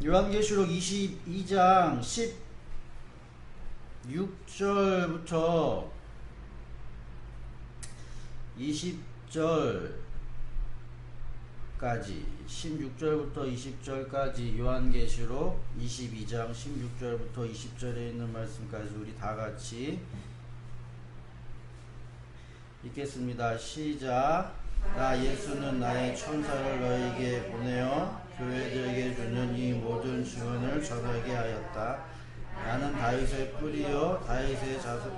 요한계시록 22장 16절부터 20절까지 16절부터 20절까지 요한계시록 22장 16절부터 20절에 있는 말씀까지 우리 다같이 읽겠습니다. 시작. 나 예수는 나의 천사를 너에게 보내어 교회들에게 주는 이 모든 증언을 전하게 하였다. 나는 다윗의 뿌리요 다윗의 자손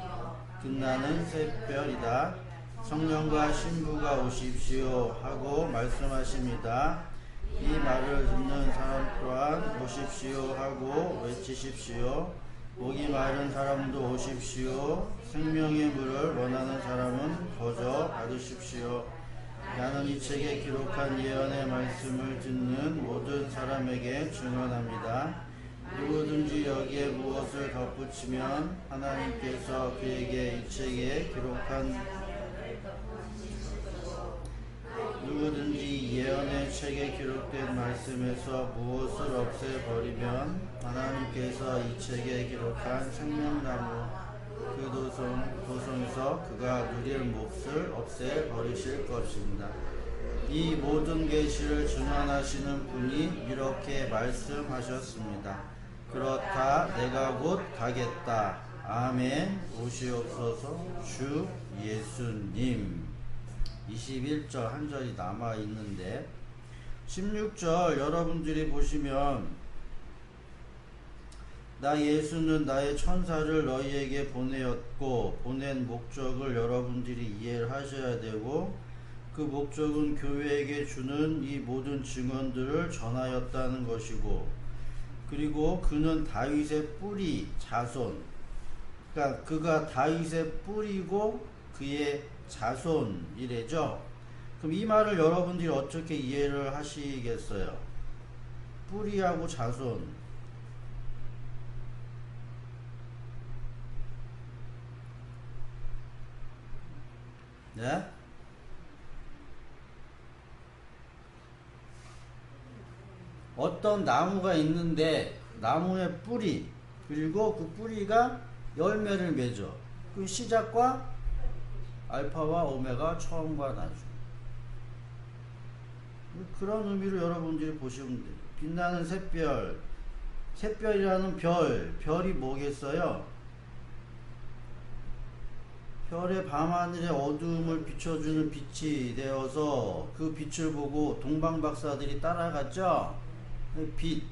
빛나는 샛별이다. 성령과 신부가 오십시오 하고 말씀하십니다. 이 말을 듣는 사람 또한 오십시오 하고 외치십시오. 목이 마른 사람도 오십시오. 생명의 물을 원하는 사람은 거저 받으십시오. 나는 이 책에 기록한 예언의 말씀을 듣는 모든 사람에게 증언합니다. 누구든지 여기에 무엇을 덧붙이면 하나님께서 그에게 이 책에 기록한 누구든지 예언의 책에 기록된 말씀에서 무엇을 없애버리면 하나님께서 이 책에 기록한 생명나무 그 도성에서 그가 누릴 몫을 없애버리실 것입니다. 이 모든 계시를 증언하시는 분이 이렇게 말씀하셨습니다. 그렇다 내가 곧 가겠다. 아멘. 오시옵소서 주 예수님. 21절 한 절이 남아있는데 16절 여러분들이 보시면 나 예수는 나의 천사를 너희에게 보내었고 보낸 목적을 여러분들이 이해를 하셔야 되고 그 목적은 교회에게 주는 이 모든 증언들을 전하였다는 것이고 그리고 그는 다윗의 뿌리 자손 그러니까 그가 다윗의 뿌리고 그의 자손이래죠. 그럼 이 말을 여러분들이 어떻게 이해를 하시겠어요? 뿌리하고 자손. 네? 어떤 나무가 있는데 나무의 뿌리 그리고 그 뿌리가 열매를 맺어. 그 시작과 알파와 오메가 처음과 나중. 그런 의미로 여러분들이 보시면 돼요. 빛나는 샛별. 샛별이라는 별이 뭐겠어요? 별의 밤하늘의 어두움을 비춰주는 빛이 되어서 그 빛을 보고 동방박사들이 따라갔죠? 빛.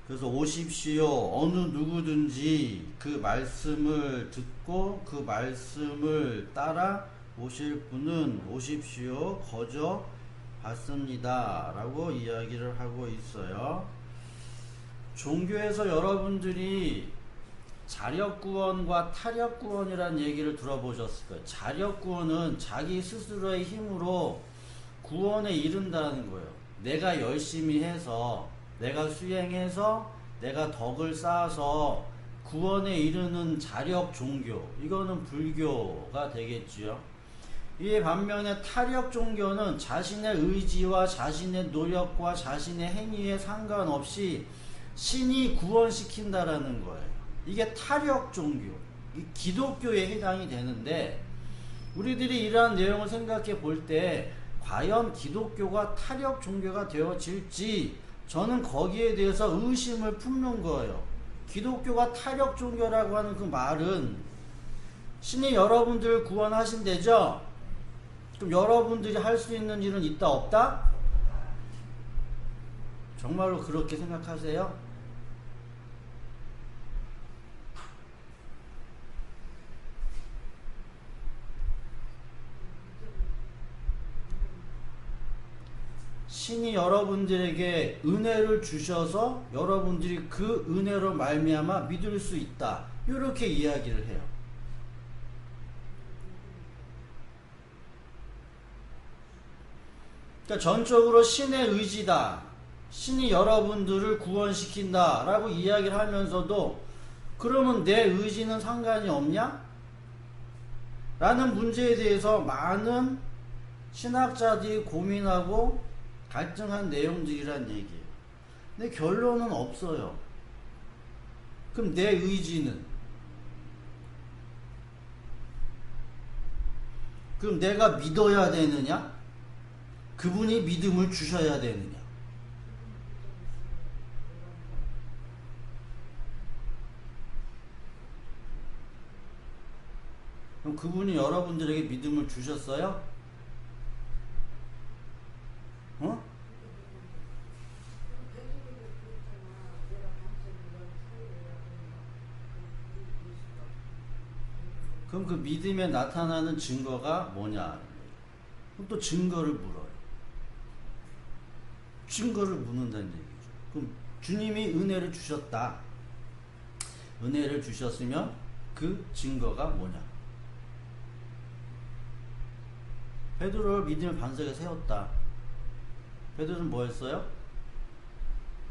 그래서 오십시오. 어느 누구든지 그 말씀을 듣고 그 말씀을 따라 오실 분은 오십시오. 거저 받습니다. 라고 이야기를 하고 있어요. 종교에서 여러분들이 자력구원과 타력구원이라는 얘기를 들어보셨을 거예요. 자력구원은 자기 스스로의 힘으로 구원에 이른다는 거예요. 내가 열심히 해서 내가 수행해서 내가 덕을 쌓아서 구원에 이르는 자력 종교, 이거는 불교가 되겠지요. 이에 반면에 타력 종교는 자신의 의지와 자신의 노력과 자신의 행위에 상관없이 신이 구원시킨다라는 거예요. 이게 타력 종교, 기독교에 해당이 되는데 우리들이 이러한 내용을 생각해 볼 때 과연 기독교가 타력 종교가 되어질지 저는 거기에 대해서 의심을 품는 거예요. 기독교가 타력 종교라고 하는 그 말은 신이 여러분들을 구원하신대죠? 그럼 여러분들이 할 수 있는 일은 있다 없다? 정말로 그렇게 생각하세요? 신이 여러분들에게 은혜를 주셔서 여러분들이 그 은혜로 말미암아 믿을 수 있다. 이렇게 이야기를 해요. 그러니까 전적으로 신의 의지다. 신이 여러분들을 구원시킨다 라고 이야기를 하면서도 그러면 내 의지는 상관이 없냐? 라는 문제에 대해서 많은 신학자들이 고민하고 갈등한 내용들이란 얘기예요. 근데 결론은 없어요. 그럼 내 의지는? 그럼 내가 믿어야 되느냐? 그분이 믿음을 주셔야 되느냐? 그럼 그분이 여러분들에게 믿음을 주셨어요? 어? 그럼 그 믿음에 나타나는 증거가 뭐냐? 그럼 또 증거를 물어요. 증거를 묻는다는 얘기죠. 그럼 주님이 은혜를 주셨다. 은혜를 주셨으면 그 증거가 뭐냐? 베드로를 믿음의 반석에 세웠다. 베드로는 뭐 했어요?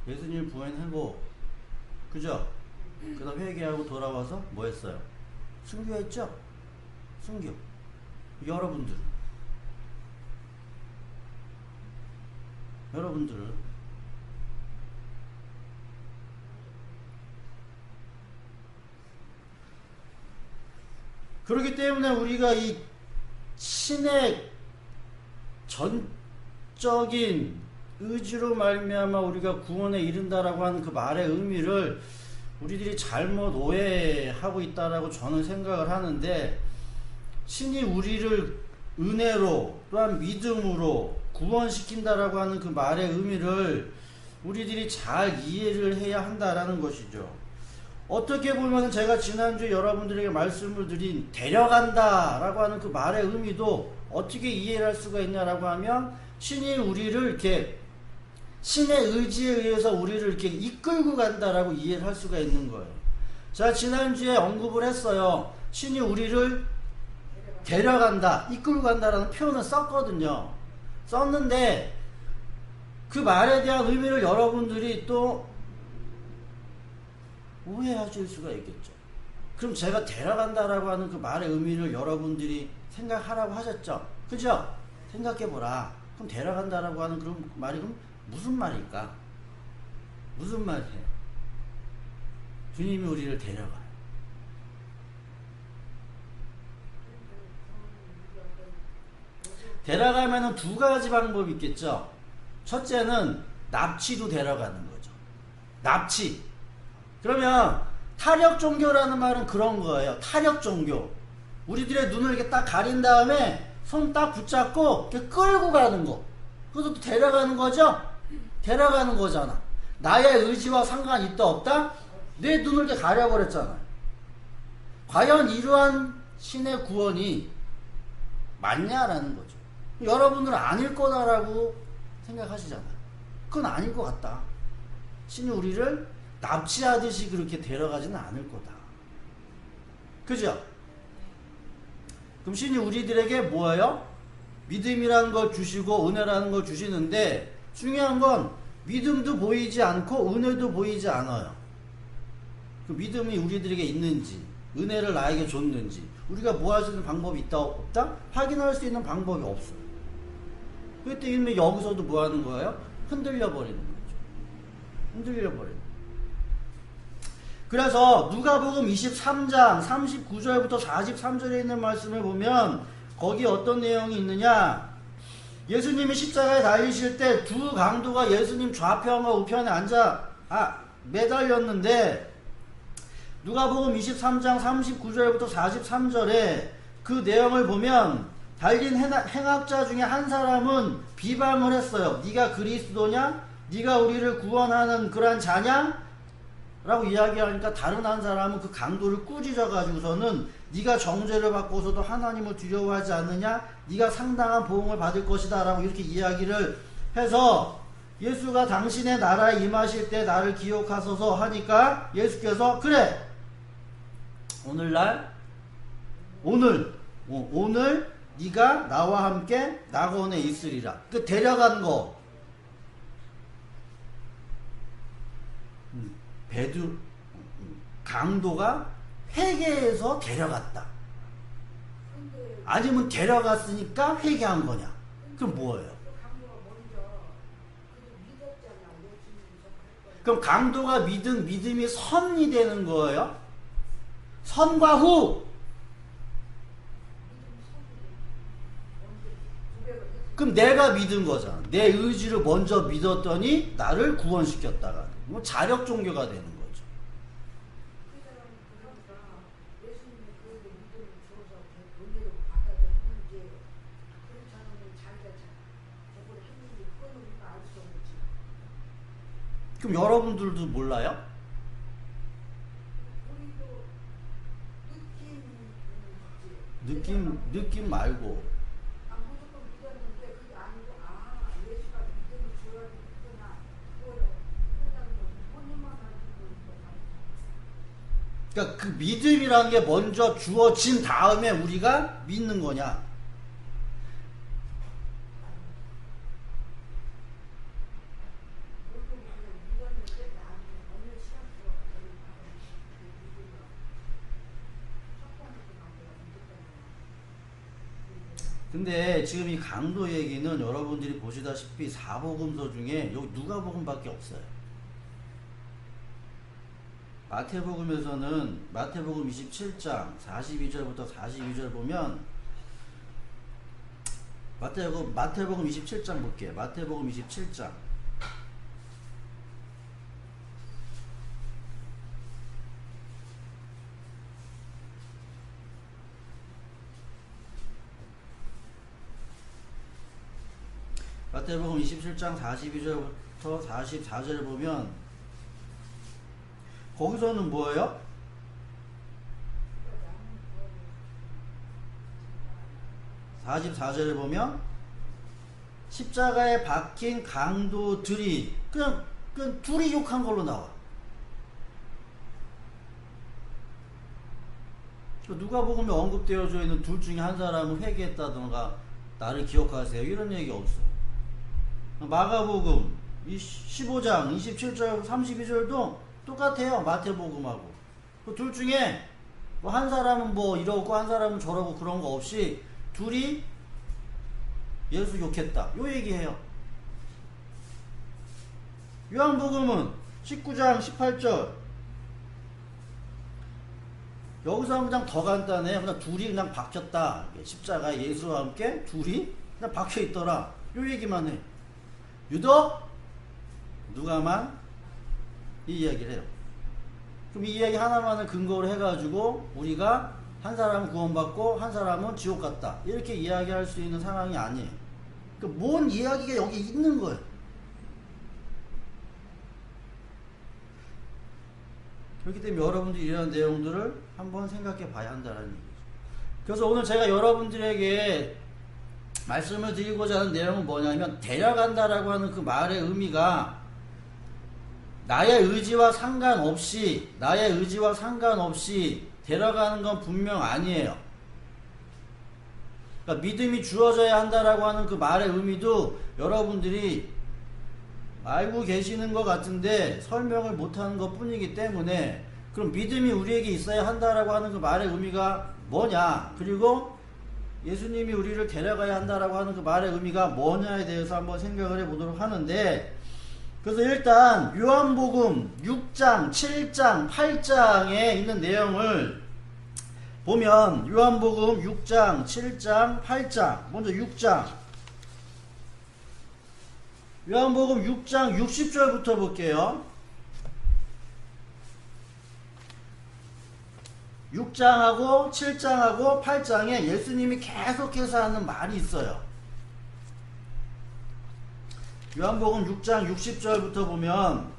예수님을 부인하고, 그죠? 그 다음 회개하고 돌아와서 뭐 했어요? 순교했죠? 순교. 여러분들은 그렇기 때문에 우리가 이 신의 전적인 의지로 말미암아 우리가 구원에 이른다라고 하는 그 말의 의미를 우리들이 잘못 오해하고 있다라고 저는 생각을 하는데, 신이 우리를 은혜로 또한 믿음으로 구원시킨다라고 하는 그 말의 의미를 우리들이 잘 이해를 해야 한다라는 것이죠. 어떻게 보면 제가 지난주에 여러분들에게 말씀을 드린 데려간다라고 하는 그 말의 의미도 어떻게 이해를 할 수가 있냐라고 하면, 신이 우리를 이렇게 신의 의지에 의해서 우리를 이렇게 이끌고 간다라고 이해를 할 수가 있는 거예요. 제가 지난주에 언급을 했어요. 신이 우리를 데려간다, 이끌고 간다라는 표현을 썼거든요. 썼는데 그 말에 대한 의미를 여러분들이 또 오해하실 수가 있겠죠. 그럼 제가 데려간다라고 하는 그 말의 의미를 여러분들이 생각하라고 하셨죠. 그죠? 생각해보라. 그럼 데려간다라고 하는 그런 말이 그럼 무슨 말일까? 무슨 말이에요? 주님이 우리를 데려가요. 데려가면은 두 가지 방법이 있겠죠. 첫째는 납치로 데려가는 거죠. 납치. 그러면 타력 종교라는 말은 그런 거예요. 타력 종교. 우리들의 눈을 이렇게 딱 가린 다음에 손 딱 붙잡고 이렇게 끌고 가는 거. 그것도 데려가는 거죠? 데려가는 거잖아. 나의 의지와 상관이 있다 없다? 내 눈을 이렇게 가려버렸잖아. 과연 이러한 신의 구원이 맞냐라는 거죠. 여러분들은 아닐 거다라고 생각하시잖아요. 그건 아닐 것 같다. 신이 우리를 납치하듯이 그렇게 데려가지는 않을 거다. 그죠? 그럼 신이 우리들에게 뭐예요? 믿음이라는 걸 주시고 은혜라는 걸 주시는데, 중요한 건 믿음도 보이지 않고 은혜도 보이지 않아요. 그 믿음이 우리들에게 있는지, 은혜를 나에게 줬는지, 우리가 뭐 할 수 있는 방법이 있다 없다? 확인할 수 있는 방법이 없어요. 그때 이미 여기서도 뭐 하는 거예요? 흔들려 버리는 거죠. 흔들려 버리는 거예요. 그래서 누가복음 23장 39절부터 43절에 있는 말씀을 보면 거기 어떤 내용이 있느냐? 예수님이 십자가에 달리실 때 두 강도가 예수님 좌편과 우편에 매달렸는데, 누가복음 23장 39절부터 43절에 그 내용을 보면 달린 행악자 중에 한 사람은 비방을 했어요. 네가 그리스도냐? 네가 우리를 구원하는 그러한 자냐? 라고 이야기하니까 다른 한 사람은 그 강도를 꾸짖어 가지고서는 네가 정죄를 받고서도 하나님을 두려워하지 않느냐? 네가 상당한 보응을 받을 것이다 라고 이렇게 이야기를 해서, 예수가 당신의 나라에 임하실 때 나를 기억하소서 하니까 예수께서 그래, 오늘 네가 나와 함께 낙원에 있으리라. 그 데려간 거, 강도가 회개해서 데려갔다. 아니면 데려갔으니까 회개한 거냐? 그럼 뭐예요? 그럼 강도가 믿음이 선이 되는 거예요? 선과 후. 그럼 내가 믿은 거잖아. 내 의지를 먼저 믿었더니 나를 구원시켰다가. 뭐 자력 종교가 되는 거죠. 그럼 여러분들도 몰라요? 느낌 말고. 그러니까 그 믿음이라는 게 먼저 주어진 다음에 우리가 믿는 거냐? 근데 지금 이 강도 얘기는 여러분들이 보시다시피 사복음서 중에 여기 누가복음밖에 없어요. 마태복음에서는 마태복음 27장 42절부터 42절 보면 마태복음 27장 볼게요. 마태복음 27장 마태복음 27장 42절부터 44절을 보면 거기서는 뭐예요? (44절을) 보면 십자가에 박힌 강도들이 그냥 둘이 욕한 걸로 나와. 누가복음에 언급되어져 있는 둘 중에 한 사람은 회개했다던가 나를 기억하세요 이런 얘기 없어. 마가복음 15장 27절 32절도 똑같아요. 마태복음하고. 둘 중에 뭐 한 사람은 뭐 이러고 한 사람은 저러고 그런 거 없이 둘이 예수 욕했다 요 얘기해요. 요한복음은 19장 18절 여기서 그냥 더 간단해요. 그냥 둘이 그냥 박혔다. 십자가에 예수와 함께 둘이 그냥 박혀있더라 요 얘기만 해. 유독 누가만 이 이야기를 해요. 그럼 이 이야기 하나만을 근거로 해가지고 우리가 한 사람은 구원받고 한 사람은 지옥 갔다 이렇게 이야기할 수 있는 상황이 아니에요. 그러니까 뭔 이야기가 여기 있는 거예요. 그렇기 때문에 여러분들이 이런 내용들을 한번 생각해 봐야 한다는 얘기죠. 그래서 오늘 제가 여러분들에게 말씀을 드리고자 하는 내용은 뭐냐면 데려간다라고 하는 그 말의 의미가 나의 의지와 상관없이 데려가는 건 분명 아니에요. 그러니까 믿음이 주어져야 한다라고 하는 그 말의 의미도 여러분들이 알고 계시는 것 같은데 설명을 못하는 것 뿐이기 때문에 그럼 믿음이 우리에게 있어야 한다라고 하는 그 말의 의미가 뭐냐, 그리고 예수님이 우리를 데려가야 한다라고 하는 그 말의 의미가 뭐냐에 대해서 한번 생각을 해보도록 하는데, 그래서 일단 요한복음 6장, 7장, 8장에 있는 내용을 보면 요한복음 6장, 7장, 8장 먼저 6장 요한복음 6장 60절부터 볼게요. 6장하고 7장하고 8장에 예수님이 계속해서 하는 말이 있어요. 요한복음 6장 60절부터 보면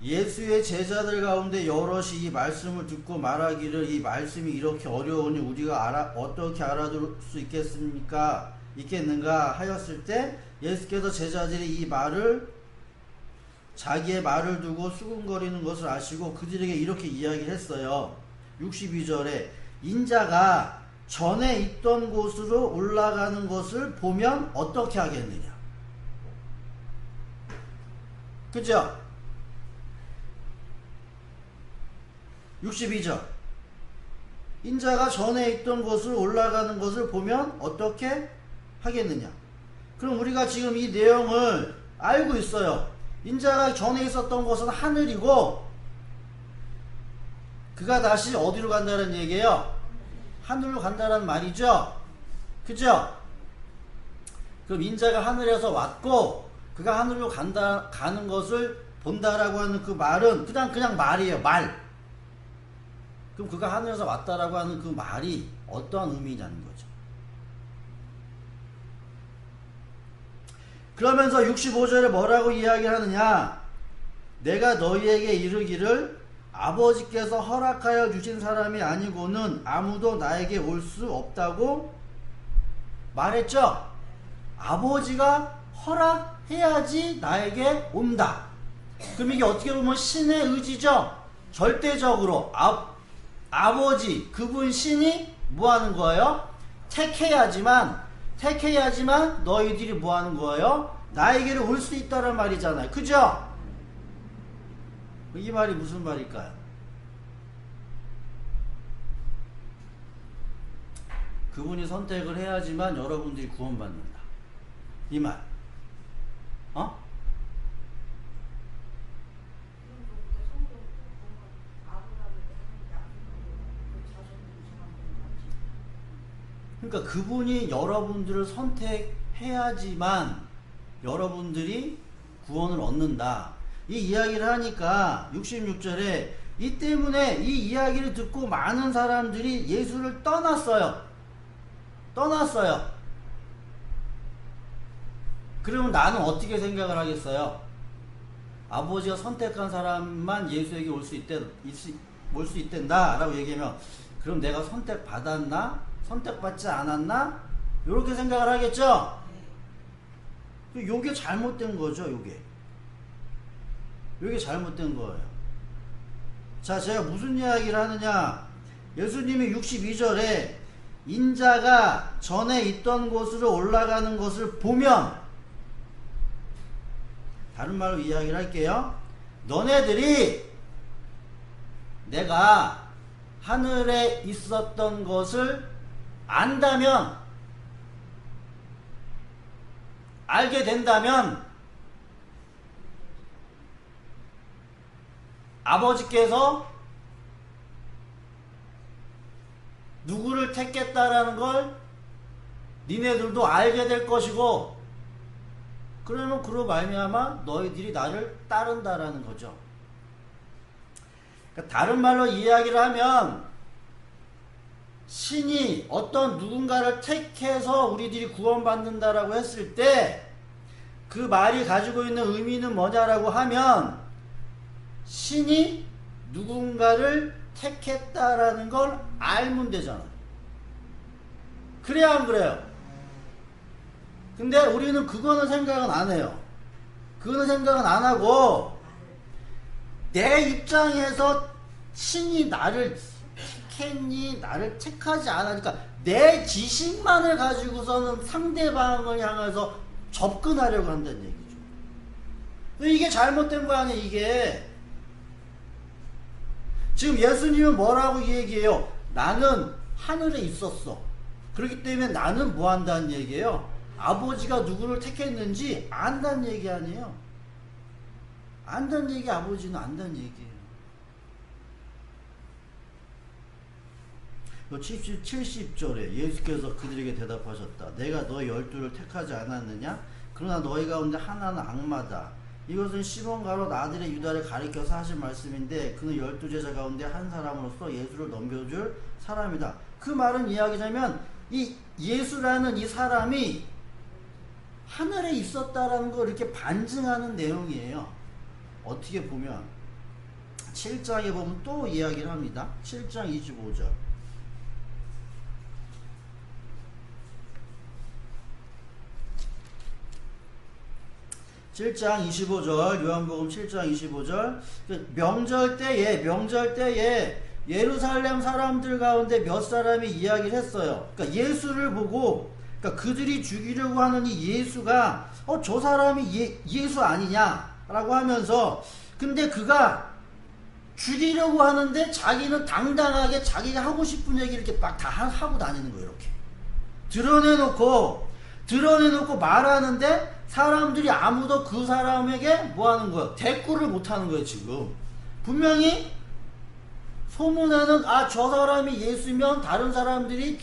예수의 제자들 가운데 여럿이 이 말씀을 듣고 말하기를 이 말씀이 이렇게 어려우니 우리가 어떻게 알아들 수 있겠는가 하였을 때 예수께서 제자들이 이 말을 자기의 말을 두고 수군거리는 것을 아시고 그들에게 이렇게 이야기를 했어요. 62절에 인자가 전에 있던 곳으로 올라가는 것을 보면 어떻게 하겠느냐. 그죠? 62절. 인자가 전에 있던 곳을 올라가는 것을 보면 어떻게 하겠느냐. 그럼 우리가 지금 이 내용을 알고 있어요. 인자가 전에 있었던 곳은 하늘이고 그가 다시 어디로 간다는 얘기예요? 하늘로 간다는 말이죠. 그죠? 그럼 인자가 하늘에서 왔고 그가 하늘로 가는 것을 본다라고 하는 그 말은 그냥 말이에요. 말. 그럼 그가 하늘에서 왔다라고 하는 그 말이 어떠한 의미냐는 거죠. 그러면서 65절에 뭐라고 이야기하느냐. 내가 너희에게 이르기를 아버지께서 허락하여 주신 사람이 아니고는 아무도 나에게 올 수 없다고 말했죠. 아버지가 허락해야지 나에게 온다. 그럼 이게 어떻게 보면 신의 의지죠. 절대적으로 아버지 그분 신이 뭐하는 거예요? 택해야지만 너희들이 뭐하는 거예요? 나에게로 올 수 있다는 말이잖아요. 그죠? 이 말이 무슨 말일까요? 그분이 선택을 해야지만 여러분들이 구원받는다. 이 말. 어? 그러니까 그분이 여러분들을 선택해야지만 여러분들이 구원을 얻는다. 이 이야기를 하니까 66절에 이 때문에 이 이야기를 듣고 많은 사람들이 예수를 떠났어요. 그러면 나는 어떻게 생각을 하겠어요? 아버지가 선택한 사람만 예수에게 올 수 있단다 라고 얘기하면 그럼 내가 선택받았나? 선택받지 않았나? 이렇게 생각을 하겠죠? 요게 잘못된 거죠. 요게 잘못된 거예요. 자, 제가 무슨 이야기를 하느냐. 예수님이 62절에 인자가 전에 있던 곳으로 올라가는 것을 보면, 다른 말로 이야기를 할게요. 너네들이 내가 하늘에 있었던 것을 안다면, 알게 된다면 아버지께서 누구를 택했다라는 걸 니네들도 알게 될 것이고, 그러면 그로 말미암아 너희들이 나를 따른다라는 거죠. 그러니까 다른 말로 이야기를 하면 신이 어떤 누군가를 택해서 우리들이 구원받는다라고 했을 때 그 말이 가지고 있는 의미는 뭐냐라고 하면 신이 누군가를 택했다라는 걸 알면 되잖아. 그래야 안 그래요? 근데 우리는 그거는 생각은 안 해요. 그거는 생각은 안 하고 내 입장에서 신이 나를 택했니? 나를 택하지 않으니까 내 지식만을 가지고서는 상대방을 향해서 접근하려고 한다는 얘기죠. 이게 잘못된 거 아니에요, 이게. 지금 예수님은 뭐라고 얘기해요? 나는 하늘에 있었어. 그렇기 때문에 나는 뭐 한다는 얘기예요? 아버지가 누구를 택했는지 안다는 얘기 아니에요. 안다는 얘기, 아버지는 안다는 얘기예요. 70절에 예수께서 그들에게 대답하셨다. 내가 너희 12를 택하지 않았느냐? 그러나 너희 가운데 하나는 악마다. 이것은 시몬 가롯 아들의 유다를 가리켜서 하신 말씀인데 그는 12제자 가운데 한 사람으로서 예수를 넘겨줄 사람이다. 그 말은 이야기하자면 이 예수라는 이 사람이 하늘에 있었다라는 걸 이렇게 반증하는 내용이에요. 어떻게 보면 7장에 보면 또 이야기를 합니다. 7장 25절. 7장 25절, 요한복음 7장 25절. 명절 때에 예루살렘 사람들 가운데 몇 사람이 이야기를 했어요. 그러니까 예수를 보고, 그러니까 그들이 죽이려고 하는 이 예수가 저 사람이 예수 아니냐라고 하면서, 근데 그가 죽이려고 하는데 자기는 당당하게 자기가 하고 싶은 얘기 이렇게 막 다 하고 다니는 거예요. 이렇게 드러내놓고 말하는데 사람들이 아무도 그 사람에게 뭐 하는 거야? 대꾸를 못 하는 거예요. 지금 분명히 소문에는 저 사람이 예수면 다른 사람들이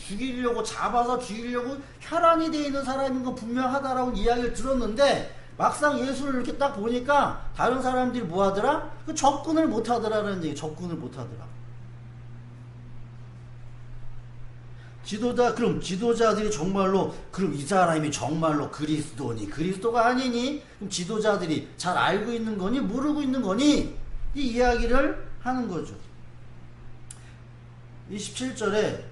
잡아서 죽이려고 혈안이 돼 있는 사람인 건 분명하다라고 이야기를 들었는데 막상 예수를 이렇게 딱 보니까 다른 사람들이 뭐 하더라? 접근을 못 하더라라는 얘기. 접근을 못 하더라. 그럼 지도자들이 정말로, 그럼 이 사람이 정말로 그리스도니? 그리스도가 아니니? 그럼 지도자들이 잘 알고 있는 거니? 모르고 있는 거니? 이 이야기를 하는 거죠. 27절에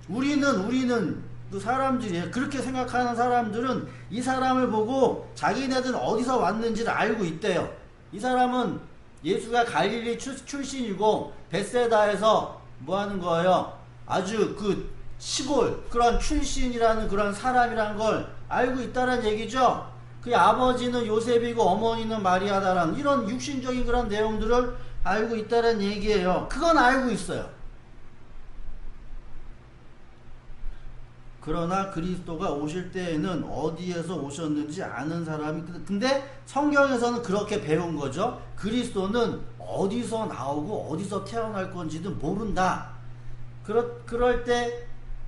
우리는 그 사람들이, 그렇게 생각하는 사람들은 이 사람을 보고 자기네들은 어디서 왔는지를 알고 있대요. 이 사람은 예수가 갈릴리 출신이고 벳세다에서 뭐 하는 거예요? 아주 그 시골 그런 출신이라는 그런 사람이라는 걸 알고 있다는 얘기죠. 그 아버지는 요셉이고 어머니는 마리아다라는 이런 육신적인 그런 내용들을 알고 있다는 얘기예요. 그건 알고 있어요. 그러나 그리스도가 오실 때에는 어디에서 오셨는지 아는 사람이, 근데 성경에서는 그렇게 배운 거죠. 그리스도는 어디서 나오고 어디서 태어날 건지도 모른다. 그럴 때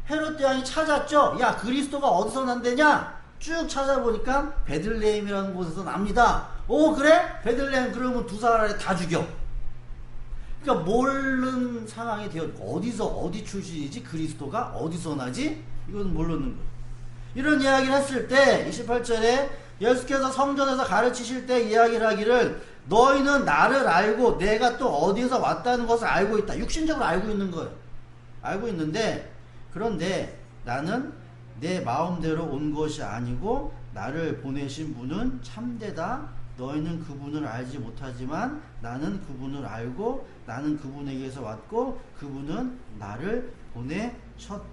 헤롯 대왕이 찾았죠. 야, 그리스도가 어디서 난대냐? 쭉 찾아보니까 베들레헴이라는 곳에서 납니다. 오, 그래? 베들레헴. 그러면 두 사람을 다 죽여. 그러니까 모르는 상황이 되어, 어디 출신이지? 그리스도가 어디서 나지? 이건 모르는 거예요. 이런 이야기를 했을 때 28절에 예수께서 성전에서 가르치실 때 이야기를 하기를, 너희는 나를 알고 내가 또 어디에서 왔다는 것을 알고 있다. 육신적으로 알고 있는 거예요. 알고 있는데, 그런데 나는 내 마음대로 온 것이 아니고 나를 보내신 분은 참되다. 너희는 그분을 알지 못하지만 나는 그분을 알고 나는 그분에게서 왔고 그분은 나를 보내셨다.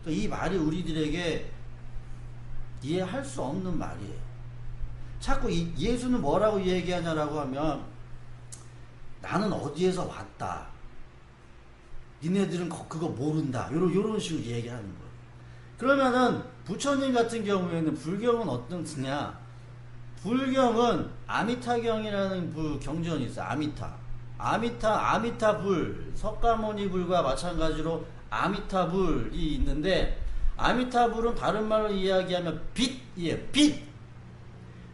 이 말이 우리들에게 이해할 수 없는 말이에요. 자꾸 예수는 뭐라고 얘기하냐라고 하면, 나는 어디에서 왔다. 니네들은 그거 모른다. 요런 식으로 얘기하는 거예요. 그러면은 부처님 같은 경우에는 불경은 어떻느냐? 불경은 아미타경이라는 경전이 있어요. 아미타불, 석가모니불과 마찬가지로 아미타불이 있는데, 아미타불은 다른 말로 이야기하면 빛이에요. 빛.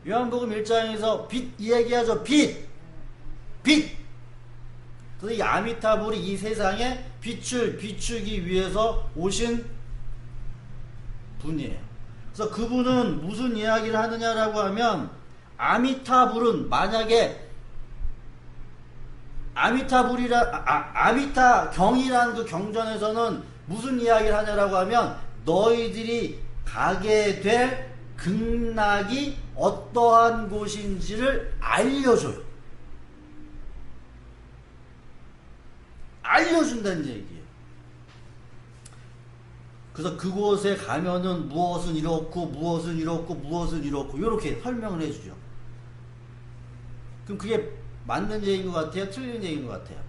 요한복음 1장에서 빛 이야기하죠. 빛. 그래서 이 아미타불이 이 세상에 빛을 비추기 위해서 오신 분이에요. 그래서 그분은 무슨 이야기를 하느냐라고 하면, 아미타불은 만약에 아미타경이라는 그 경전에서는 무슨 이야기를 하냐라고 하면, 너희들이 가게 될 극락이 어떠한 곳인지를 알려줘요. 알려준다는 얘기예요. 그래서 그곳에 가면은 무엇은 이렇고 이렇게 설명을 해주죠. 그럼 그게 맞는 얘기인 것 같아요? 틀린 얘기인 것 같아요?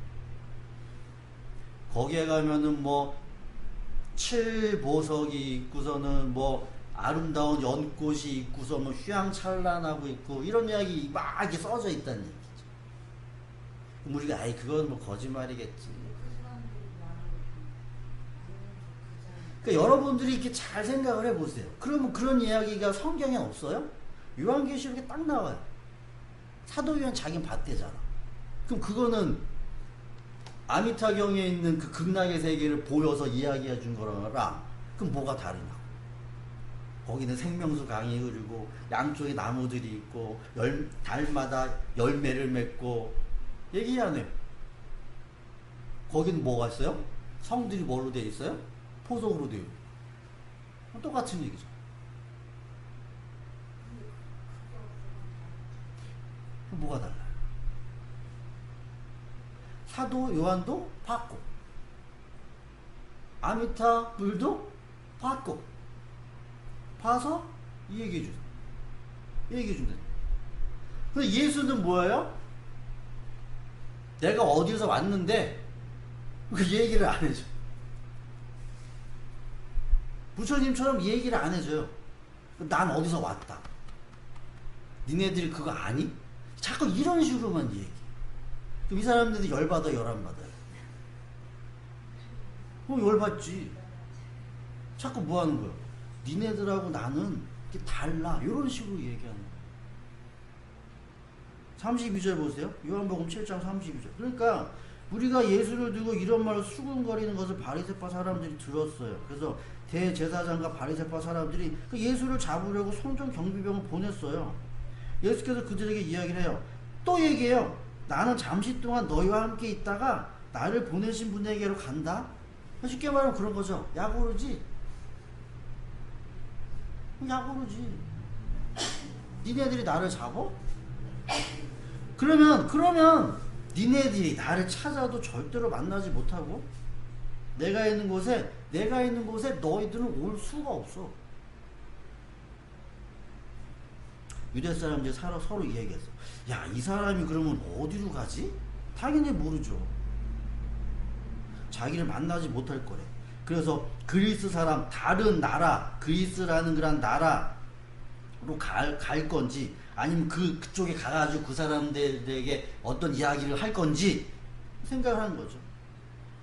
거기에 가면은 뭐 칠보석이 있고서는 뭐 아름다운 연꽃이 있고서 뭐 휘황찬란하고 있고 이런 이야기 막 이렇게 써져 있다는 얘기죠. 그럼 우리가 그건 뭐 거짓말이겠지. 그러니까 여러분들이 이렇게 잘 생각을 해보세요. 그러면 그런 이야기가 성경에 없어요? 요한계시록에 딱 나와요. 사도 요한 자기는 봤대잖아. 그럼 그거는 아미타경에 있는 그 극락의 세계를 보여서 이야기해 준 거랑 그럼 뭐가 다르냐? 거기는 생명수 강이 흐르고 양쪽에 나무들이 있고 달마다 열매를 맺고 얘기 안 해요. 거기는 뭐가 있어요? 성들이 뭘로 되어 있어요? 포석으로 되어 있고. 똑같은 얘기죠. 뭐가 달라요? 사도 요한도 봤고 아미타불도 봤고 봐서 이 얘기해 주세요. 얘기해 준다. 근데 예수는 뭐예요? 내가 어디서 왔는데 그 얘기를 안 해줘. 부처님처럼 얘기를 안 해줘요. 난 어디서 왔다. 니네들이 그거 아니? 자꾸 이런 식으로만 얘기해. 그럼 이 사람들이 열받아, 열 안 받아요? 열받지. 자꾸 뭐 하는 거야? 니네들하고 나는 달라. 이런 식으로 얘기하는 거야. 32절 보세요. 요한복음 7장 32절. 그러니까 우리가 예수를 두고 이런 말을 수군거리는 것을 바리새파 사람들이 들었어요. 그래서 대제사장과 바리새파 사람들이 그 예수를 잡으려고 성전 경비병을 보냈어요. 예수께서 그들에게 이야기를 해요. 또 얘기해요. 나는 잠시 동안 너희와 함께 있다가 나를 보내신 분에게로 간다. 쉽게 말하면 그런 거죠. 약오르지. 약오르지. 니네들이 나를 잡어? 그러면 니네들이 나를 찾아도 절대로 만나지 못하고 내가 있는 곳에 너희들은 올 수가 없어. 유대 사람들이 서로 얘기했어. 야, 이 사람이 그러면 어디로 가지? 당연히 모르죠. 자기를 만나지 못할 거래. 그래서 그리스 사람, 다른 나라, 그리스라는 그런 나라로 갈 건지, 아니면 그쪽에 가가지고 그 사람들에게 어떤 이야기를 할 건지 생각을 하는 거죠.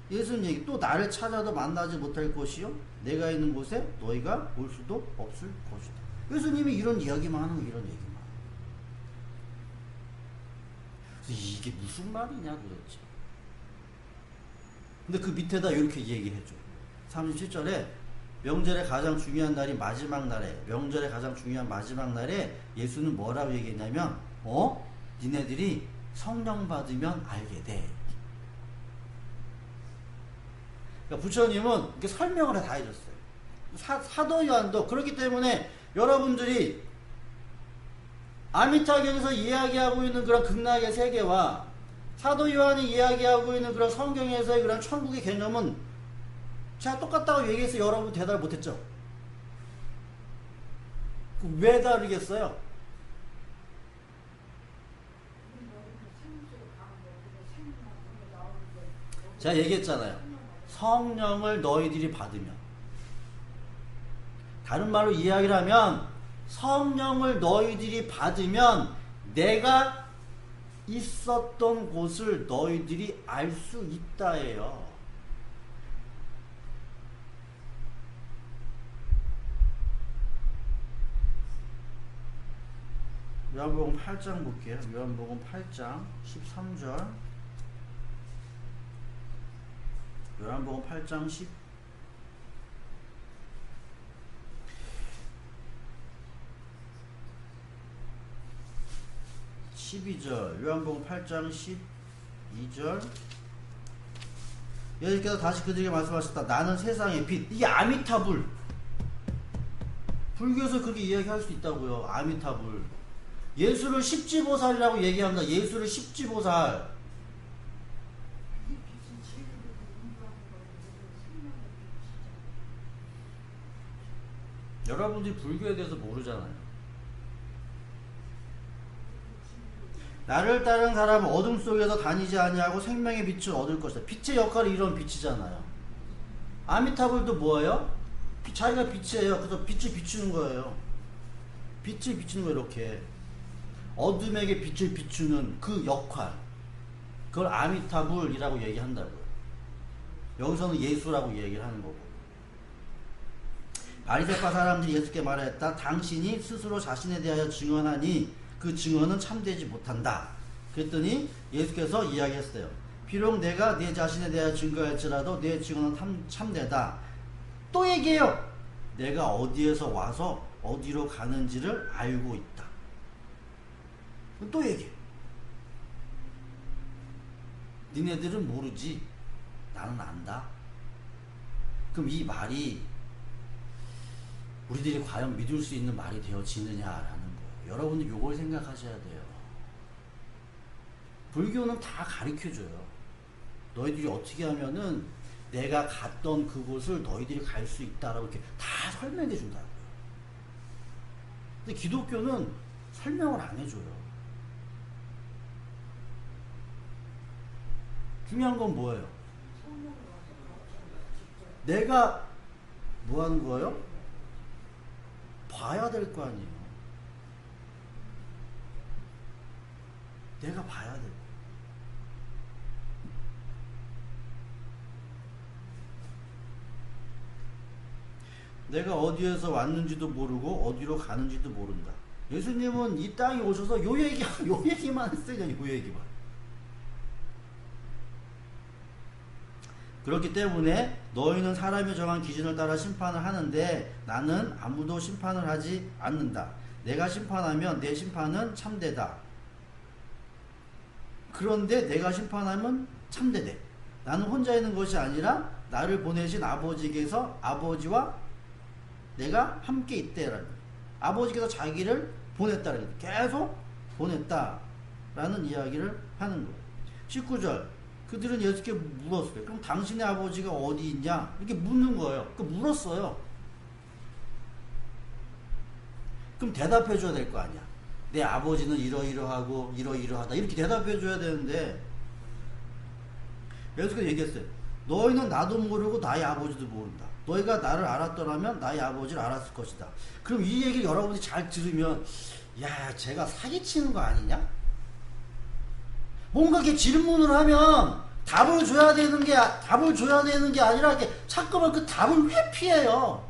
예수는 얘기, 또 나를 찾아도 만나지 못할 것이요, 내가 있는 곳에 너희가 올 수도 없을 것이다. 예수님이 이런 이야기만 하는 거, 이런 얘기만. 그래서 이게 무슨 말이냐 도대체. 근데 그 밑에다 이렇게 얘기해줘. 37절에 명절의 가장 중요한 날이 마지막 날에, 명절의 가장 중요한 마지막 날에 예수는 뭐라고 얘기했냐면, 니네들이 성령 받으면 알게 돼. 그러니까 부처님은 이렇게 설명을 다 해줬어요. 사도 요한도 그렇기 때문에 여러분들이 아미타경에서 이야기하고 있는 그런 극락의 세계와 사도 요한이 이야기하고 있는 그런 성경에서의 그런 천국의 개념은 제가 똑같다고 얘기해서 여러분 대답을 못했죠. 왜 다르겠어요? 제가 얘기했잖아요. 성령을 너희들이 받으면, 다른 말로 이야기를 하면 성령을 너희들이 받으면 내가 있었던 곳을 너희들이 알 수 있다예요. 요한복음 8장 볼게요. 요한복음 8장 13절. 요한복음 8장 12절. 요한복음 8장 12절. 예수께서 다시 그들에게 말씀하셨다. 나는 세상의 빛. 이게 아미타불. 불교에서 그렇게 이야기할 수 있다고요. 아미타불. 예수를 십지보살이라고 얘기합니다. 예수를 십지보살. 여러분들이 불교에 대해서 모르잖아요. 나를 따르는 사람은 어둠 속에서 다니지 아니하고 생명의 빛을 얻을 것이다. 빛의 역할이 이런 빛이잖아요. 아미타불도 뭐예요? 자기가 빛이에요. 그래서 빛을 비추는 거예요. 빛을 비추는 거예요. 이렇게 어둠에게 빛을 비추는 그 역할, 그걸 아미타불이라고 얘기한다고요. 여기서는 예수라고 얘기를 하는 거고. 바리새파 사람들이 예수께 말했다. 당신이 스스로 자신에 대하여 증언하니 그 증언은 참되지 못한다. 그랬더니 예수께서 이야기했어요. 비록 내가 내 자신에 대하여 증거할지라도 내 증언은 참되다. 또 얘기해요. 내가 어디에서 와서 어디로 가는지를 알고 있다. 또 얘기해. 니네들은 모르지. 나는 안다. 그럼 이 말이 우리들이 과연 믿을 수 있는 말이 되어지느냐라는 거예요. 여러분들 요걸 생각하셔야 돼요. 불교는 다 가르쳐줘요. 너희들이 어떻게 하면은 내가 갔던 그곳을 너희들이 갈 수 있다라고 이렇게 다 설명해 준다고요. 근데 기독교는 설명을 안 해줘요. 중요한 건 뭐예요? 내가 뭐 하는 거예요? 봐야 될 거 아니에요. 내가 봐야 돼. 내가 어디에서 왔는지도 모르고 어디로 가는지도 모른다. 예수님은 이 땅에 오셔서 요 얘기만 했어요. 요 얘기만. 그렇기 때문에 너희는 사람이 정한 기준을 따라 심판을 하는데 나는 아무도 심판을 하지 않는다. 내가 심판하면 내 심판은 참되다. 그런데 내가 심판하면 참되대. 나는 혼자 있는 것이 아니라 나를 보내신 아버지께서 아버지와 내가 함께 있대라는, 아버지께서 자기를 보냈다라는, 계속 보냈다라는 이야기를 하는 거예요. 19절, 그들은 예수께 물었어요. 그럼 당신의 아버지가 어디 있냐? 이렇게 묻는 거예요. 물었어요. 그럼 대답해 줘야 될 거 아니야. 내 아버지는 이러이러하고 이러이러하다, 이렇게 대답해 줘야 되는데 예수께서 얘기했어요. 너희는 나도 모르고 나의 아버지도 모른다. 너희가 나를 알았더라면 나의 아버지를 알았을 것이다. 그럼 이 얘기를 여러분이 잘 들으면, 야, 제가 사기치는 거 아니냐? 뭔가 이렇게 질문을 하면 답을 줘야 되는 게 아니라 이렇게 자꾸만 그 답을 회피해요.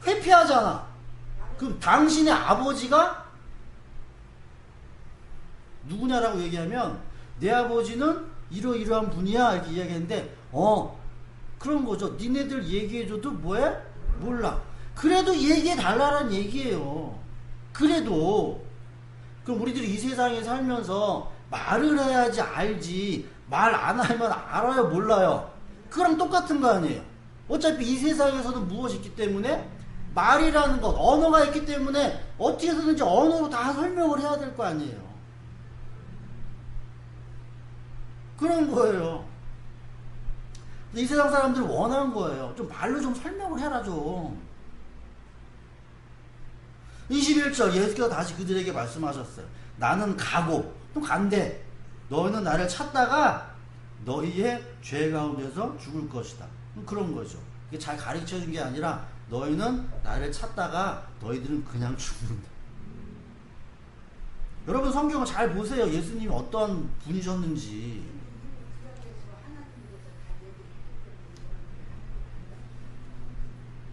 회피하잖아. 그럼 당신의 아버지가 누구냐라고 얘기하면 내 아버지는 이러이러한 분이야 이렇게 이야기했는데, 그런 거죠. 니네들 얘기해줘도 뭐해? 몰라. 그래도 얘기해 달라는 얘기예요. 그래도. 그럼 우리들이 이 세상에 살면서 말을 해야지 알지, 말 안 하면 알아요 몰라요? 그거랑 똑같은 거 아니에요. 어차피 이 세상에서는 무엇이 있기 때문에, 말이라는 것, 언어가 있기 때문에 어떻게 해서든지 언어로 다 설명을 해야 될 거 아니에요. 그런 거예요. 이 세상 사람들이 원하는 거예요. 좀 말로 좀 설명을 해라 좀. 21절, 예수께서 다시 그들에게 말씀하셨어요. 나는 가고, 또 간대. 너희는 나를 찾다가 너희의 죄 가운데서 죽을 것이다. 그런 거죠. 이게 잘 가르쳐 준 게 아니라 너희는 나를 찾다가 너희들은 그냥 죽는다. 여러분 성경을 잘 보세요. 예수님이 어떠한 분이셨는지.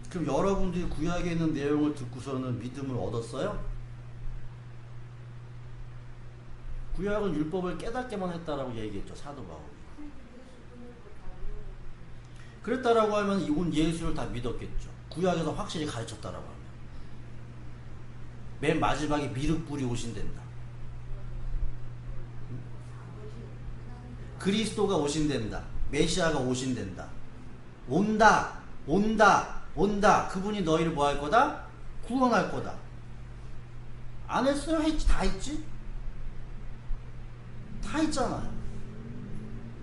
그럼 여러분들이 구약에 있는 내용을 듣고서는 믿음을 얻었어요? 구약은 율법을 깨닫게만 했다라고 얘기했죠, 사도 바울이. 그랬다라고 하면 이건 예수를 다 믿었겠죠. 구약에서 확실히 가르쳤다라고 하면. 맨 마지막에 미륵불이 오신댄다. 그리스도가 오신댄다. 메시아가 오신댄다. 온다. 그분이 너희를 뭐 할 거다? 구원할 거다. 안 했어요? 했지. 다 했지? 다 했잖아요.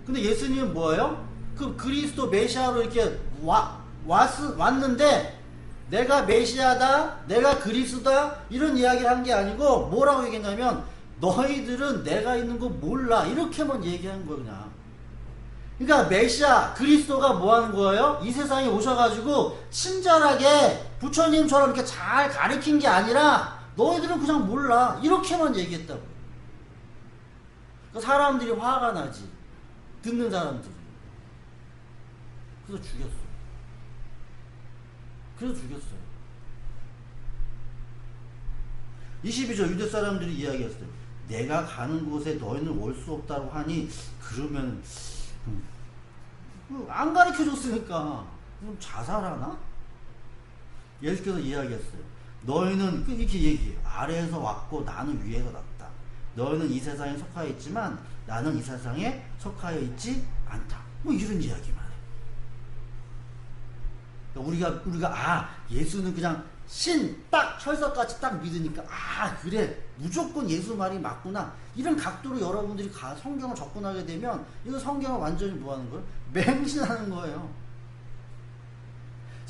근데 예수님은 뭐예요? 그 그리스도 메시아로 이렇게 왔는데, 내가 메시아다, 내가 그리스도다, 이런 이야기를 한 게 아니고, 뭐라고 얘기했냐면, 너희들은 내가 있는 거 몰라. 이렇게만 얘기한 거예요, 그냥. 그러니까 메시아 그리스도가 뭐 하는 거예요? 이 세상에 오셔가지고 친절하게 부처님처럼 이렇게 잘 가르친 게 아니라 너희들은 그냥 몰라. 이렇게만 얘기했다고. 그러니까 사람들이 화가 나지. 듣는 사람들이. 그래서 죽였어요. 22절, 유대 사람들이 이야기했어요. 내가 가는 곳에 너희는 올 수 없다고 하니, 그러면 안 가르쳐줬으니까 좀 자살하나? 예수께서 이야기했어요. 너희는 이렇게 얘기해요. 아래에서 왔고 나는 위에서 났다. 너희는 이 세상에 속하여 있지만 나는 이 세상에 속하여 있지 않다. 뭐 이런 이야기만 해. 우리가 예수는 그냥 신 딱 철석같이 딱 믿으니까 그래 무조건 예수 말이 맞구나, 이런 각도로 여러분들이 성경을 접근하게 되면 이거 성경을 완전히 뭐 하는 거예요? 맹신하는 거예요.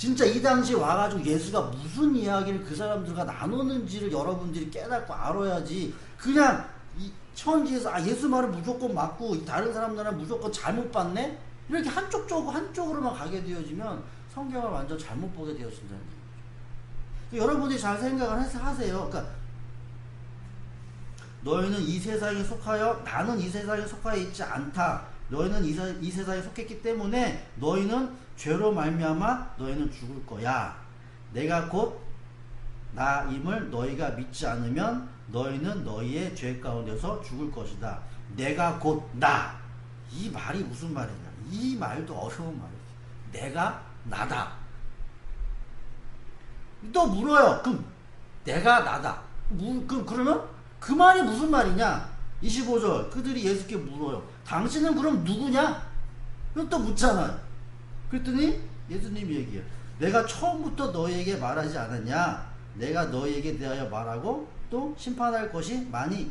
진짜 이 당시에 와가지고 예수가 무슨 이야기를 그 사람들과 나누는지를 여러분들이 깨닫고 알아야지. 그냥 이 천지에서 예수 말을 무조건 맞고 다른 사람들은 무조건 잘못 봤네? 이렇게 한쪽으로만 가게 되어지면 성경을 완전 잘못 보게 되어진다는 얘기죠. 여러분들이 잘 생각을 하세요. 그러니까 너희는 이 세상에 속하여 나는 이 세상에 속하여 있지 않다. 너희는 이 세상에 속했기 때문에 너희는 죄로 말미암아 너희는 죽을 거야. 내가 곧 나임을 너희가 믿지 않으면 너희는 너희의 죄 가운데서 죽을 것이다. 내가 곧 나. 이 말이 무슨 말이냐. 이 말도 어려운 말이지. 내가 나다. 또 물어요. 그럼 내가 나다. 그러면 그 말이 무슨 말이냐. 25절 그들이 예수께 물어요. 당신은 그럼 누구냐? 또 묻잖아요. 그랬더니 예수님이 얘기해요. 내가 처음부터 너희에게 말하지 않았냐? 내가 너희에게 대하여 말하고 또 심판할 것이 많이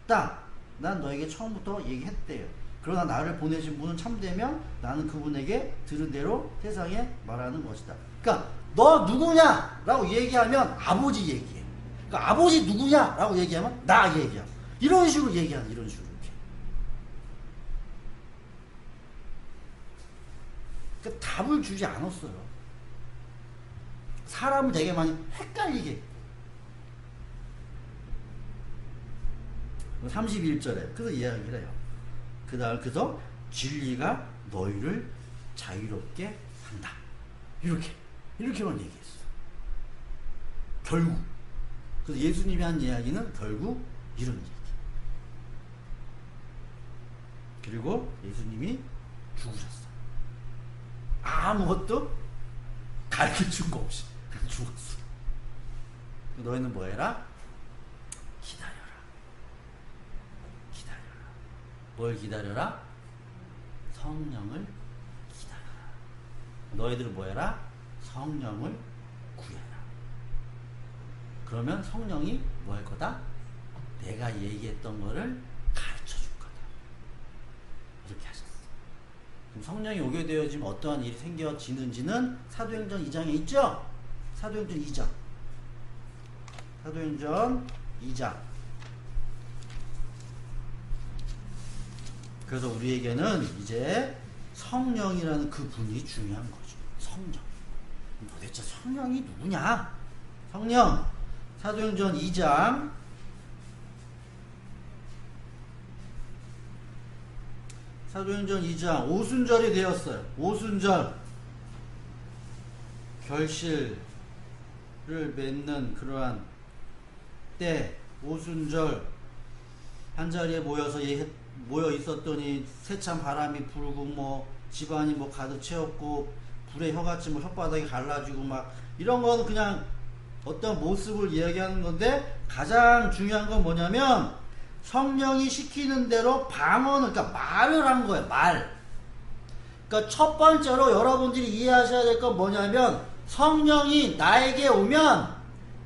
있다. 난 너에게 처음부터 얘기했대요. 그러나 나를 보내신 분은 참되면 나는 그분에게 들은 대로 세상에 말하는 것이다. 그러니까 너 누구냐? 라고 얘기하면 아버지 얘기해. 그러니까 아버지 누구냐? 라고 얘기하면 나 얘기야. 이런 식으로 얘기하는 이런 식으로. 그러니까 답을 주지 않았어요. 사람을 되게 많이 헷갈리게. 31절에 그래서 이야기를 해요. 그래서 진리가 너희를 자유롭게 한다. 이렇게만 얘기했어. 결국. 그래서 예수님이 한 이야기는 결국 이런 얘기. 그리고 예수님이 죽으셨어. 아무것도 가르쳐준 거 없이 그냥 죽었어. 너희는 뭐 해라? 기다려라. 뭘 기다려라? 성령을 기다려라. 너희들은 뭐 해라? 성령을 구해라. 그러면 성령이 뭐 할 거다? 내가 얘기했던 거를 가르쳐 줄 거다. 이렇게 하셨어. 그럼 성령이 오게 되어지면 어떠한 일이 생겨지는지는 사도행전 2장에 있죠? 사도행전 2장. 사도행전 2장. 그래서 우리에게는 이제 성령이라는 그 분이 중요한 거죠. 성령. 도대체 성령이 누구냐? 성령. 사도행전 2장. 사도행전 2장 오순절이 되었어요. 오순절 결실을 맺는 그러한 때 오순절 한자리에 모여 있었더니 세찬 바람이 불고 뭐 집안이 뭐 가득 채웠고 불의 혀같이 뭐 혓바닥이 갈라지고 막 이런 거는 그냥 어떤 모습을 이야기하는 건데 가장 중요한 건 뭐냐면 성령이 시키는 대로 방언을, 그러니까 말을 한 거예요. 말. 그러니까 첫 번째로 여러분들이 이해하셔야 될 건 뭐냐면 성령이 나에게 오면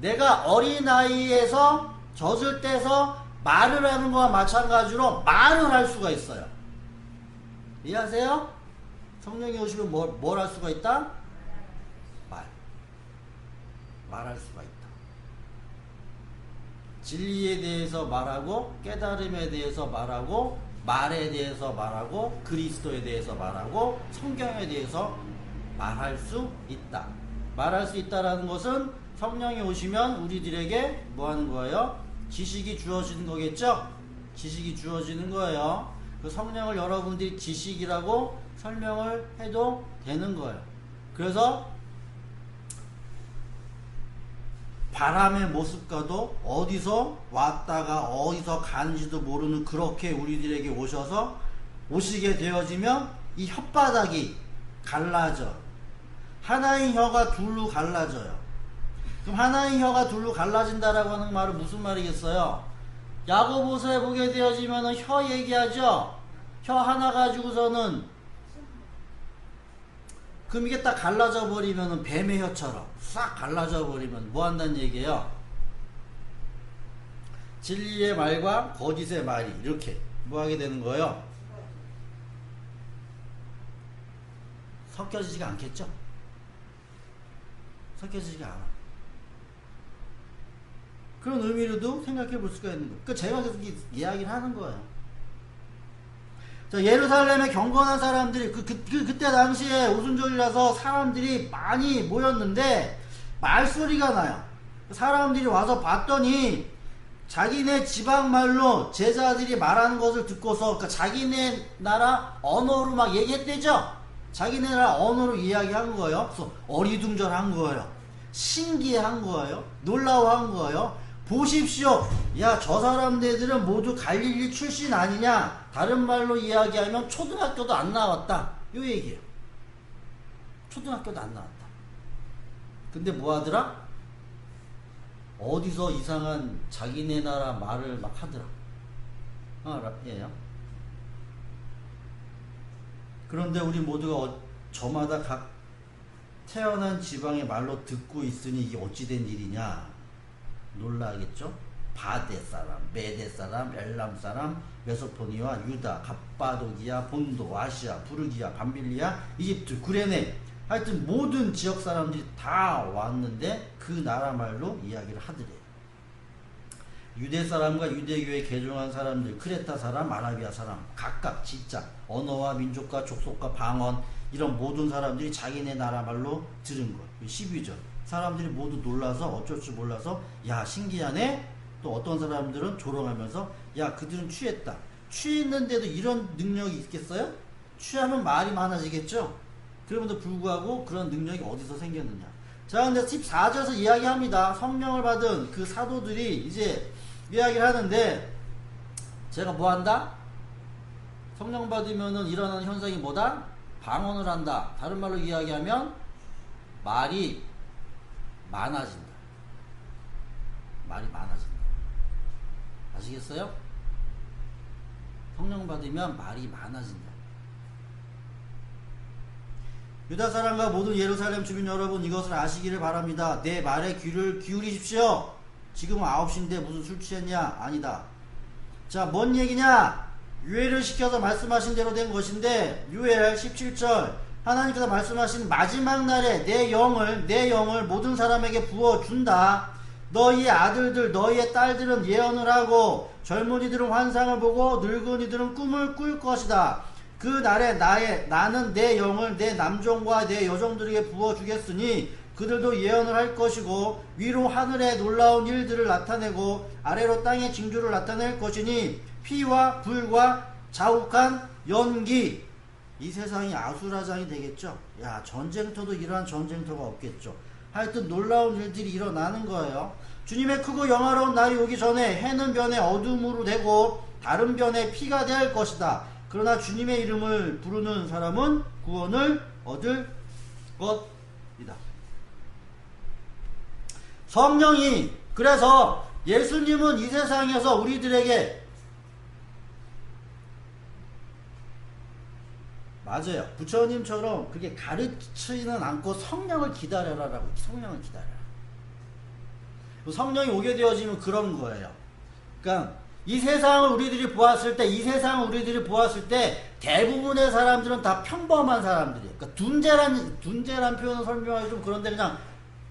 내가 어린아이에서 젖을 떼서 말을 하는 거와 마찬가지로 말을 할 수가 있어요. 이해하세요? 성령이 오시면 뭘 할 수가 있다? 말할 수가 있다. 진리에 대해서 말하고 깨달음에 대해서 말하고 말에 대해서 말하고 그리스도에 대해서 말하고 성경에 대해서 말할 수 있다. 말할 수 있다라는 것은 성령이 오시면 우리들에게 뭐 하는 거예요? 지식이 주어지는 거겠죠? 지식이 주어지는 거예요. 그 성령을 여러분들이 지식이라고 설명을 해도 되는 거예요. 그래서 바람의 모습과도 어디서 왔다가 어디서 가는지도 모르는 그렇게 우리들에게 오셔서 오시게 되어지면 이 혓바닥이 갈라져. 하나의 혀가 둘로 갈라져요. 그럼 하나의 혀가 둘로 갈라진다라고 하는 말은 무슨 말이겠어요? 야고보서에 보게 되어지면 혀 얘기하죠? 혀 하나 가지고서는 그럼 이게 딱 갈라져 버리면 뱀의 혀처럼 싹 갈라져 버리면 뭐 한다는 얘기예요? 진리의 말과 거짓의 말이 이렇게 뭐 하게 되는 거예요? 섞여지지가 않겠죠? 섞여지지가 않아. 그런 의미로도 생각해 볼 수가 있는 거예요. 그러니까 제가 계속 이야기를 하는 거예요. 자, 예루살렘에 경건한 사람들이 그때 당시에 오순절이라서 사람들이 많이 모였는데 말소리가 나요. 사람들이 와서 봤더니 자기네 지방말로 제자들이 말하는 것을 듣고서, 그러니까 자기네 나라 언어로 막 얘기했대죠. 자기네 나라 언어로 이야기한 거예요. 그래서 어리둥절한 거예요. 신기한 거예요. 놀라워한 거예요. 보십시오. 야, 저 사람들은 모두 갈릴리 출신 아니냐? 다른 말로 이야기하면 초등학교도 안 나왔다. 요 얘기예요. 초등학교도 안 나왔다. 근데 뭐 하더라? 어디서 이상한 자기네 나라 말을 막 하더라. 예요. 그런데 우리 모두가 저마다 각 태어난 지방의 말로 듣고 있으니 이게 어찌된 일이냐? 놀라겠죠? 바데 사람, 메데 사람, 엘람 사람, 메소포니아, 유다, 갑바도기아, 본도, 아시아, 부르기아, 밤빌리아, 이집트, 구레네, 하여튼 모든 지역 사람들이 다 왔는데 그 나라 말로 이야기를 하더래요. 유대 사람과 유대교에 개종한 사람들, 크레타 사람, 아라비아 사람, 각각 진짜 언어와 민족과 족속과 방언, 이런 모든 사람들이 자기네 나라 말로 들은 것. 12절. 사람들이 모두 놀라서 어쩔 줄 몰라서, 야, 신기하네? 또 어떤 사람들은 조롱하면서, 야, 그들은 취했다. 취했는데도 이런 능력이 있겠어요? 취하면 말이 많아지겠죠? 그럼에도 불구하고 그런 능력이 어디서 생겼느냐. 자, 근데 14절에서 이야기합니다. 성령을 받은 그 사도들이 이제 이야기를 하는데, 제가 뭐 한다? 성령 받으면은 일어나는 현상이 뭐다? 방언을 한다. 다른 말로 이야기하면 말이 많아진다. 말이 많아진다. 아시겠어요? 성령 받으면 말이 많아진다. 유다 사람과 모든 예루살렘 주민 여러분, 이것을 아시기를 바랍니다. 내 말에 귀를 기울이십시오. 지금은 9시인데 무슨 술 취했냐? 아니다. 자, 뭔 얘기냐? 유예를 시켜서 말씀하신 대로 된 것인데, 유엘 17절, 하나님께서 말씀하신 마지막 날에 내 영을 모든 사람에게 부어준다. 너희의 아들들, 너희의 딸들은 예언을 하고, 젊은이들은 환상을 보고, 늙은이들은 꿈을 꿀 것이다. 그 날에 나는 내 영을 내 남종과 내 여종들에게 부어주겠으니 그들도 예언을 할 것이고, 위로 하늘에 놀라운 일들을 나타내고 아래로 땅의 징조를 나타낼 것이니 피와 불과 자욱한 연기. 이 세상이 아수라장이 되겠죠. 야, 전쟁터도 이러한 전쟁터가 없겠죠. 하여튼 놀라운 일들이 일어나는 거예요. 주님의 크고 영화로운 날이 오기 전에 해는 변에 어둠으로 되고 다른 변에 피가 될 것이다. 그러나 주님의 이름을 부르는 사람은 구원을 얻을 것이다. 성령이, 그래서 예수님은 이 세상에서 우리들에게, 맞아요, 부처님처럼 그렇게 가르치지는 않고 성령을 기다려라라고. 성령을 기다려라. 성령이 오게 되어지면 그런 거예요. 그러니까 이 세상을 우리들이 보았을 때 대부분의 사람들은 다 평범한 사람들이에요. 그러니까 둔재란 표현을 설명하기 좀 그런데, 그냥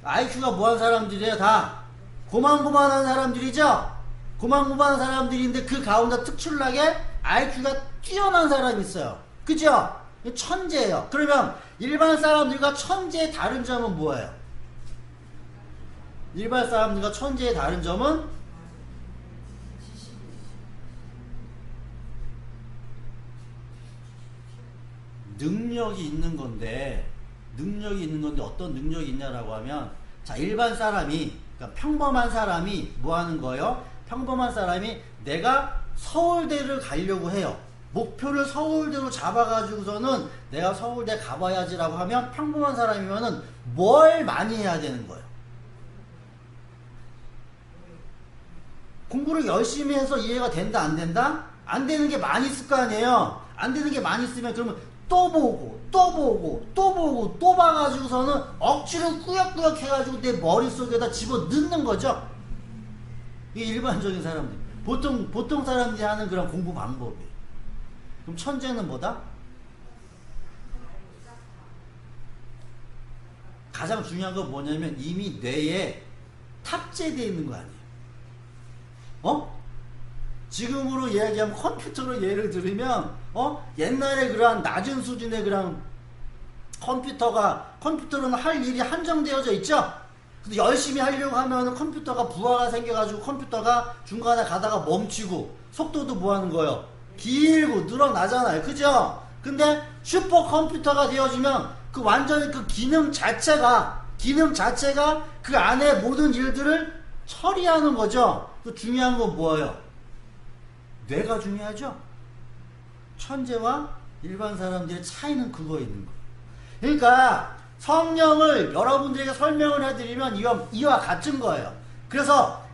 IQ가 뭐한 사람들이에요. 다 고만고만한 사람들이죠. 고만고만한 사람들인데 그 가운데 특출나게 IQ가 뛰어난 사람이 있어요. 그죠? 천재예요. 그러면 일반 사람들과 천재의 다른 점은 뭐예요? 일반 사람들과 천재의 다른 점은 능력이 있는 건데 어떤 능력이 있냐라고 하면, 자, 일반 사람이, 그러니까 평범한 사람이 뭐 하는 거예요? 평범한 사람이 내가 서울대를 가려고 해요. 목표를 서울대로 잡아가지고서는 내가 서울대 가봐야지라고 하면, 평범한 사람이면은 뭘 많이 해야 되는 거예요? 공부를 열심히 해서 이해가 된다, 안 된다? 안 되는 게 많이 있을 거 아니에요? 안 되는 게 많이 있으면 그러면 또 보고 또 봐가지고서는 억지로 꾸역꾸역 해가지고 내 머릿속에다 집어 넣는 거죠. 이게 일반적인 사람들, 보통 사람들이 하는 그런 공부 방법이에요. 그럼 천재는 뭐다? 가장 중요한 건 뭐냐면 이미 뇌에 탑재되어 있는 거 아니에요. 지금으로 이야기하면 컴퓨터로 예를 들으면 옛날에 그러한 낮은 수준의 그런 컴퓨터는 할 일이 한정되어져 있죠. 근데 열심히 하려고 하면 컴퓨터가 부하가 생겨가지고 컴퓨터가 중간에 가다가 멈추고 속도도 뭐 하는 거예요? 길고 늘어나잖아요. 그죠? 근데 슈퍼컴퓨터가 되어지면 그 완전히 그 기능 자체가 그 안에 모든 일들을 처리하는 거죠. 그 중요한 건 뭐예요? 뇌가 중요하죠. 천재와 일반 사람들의 차이는 그거 있는 거예요. 그러니까 성령을 여러분들에게 설명을 해드리면 이와 같은 거예요. 그래서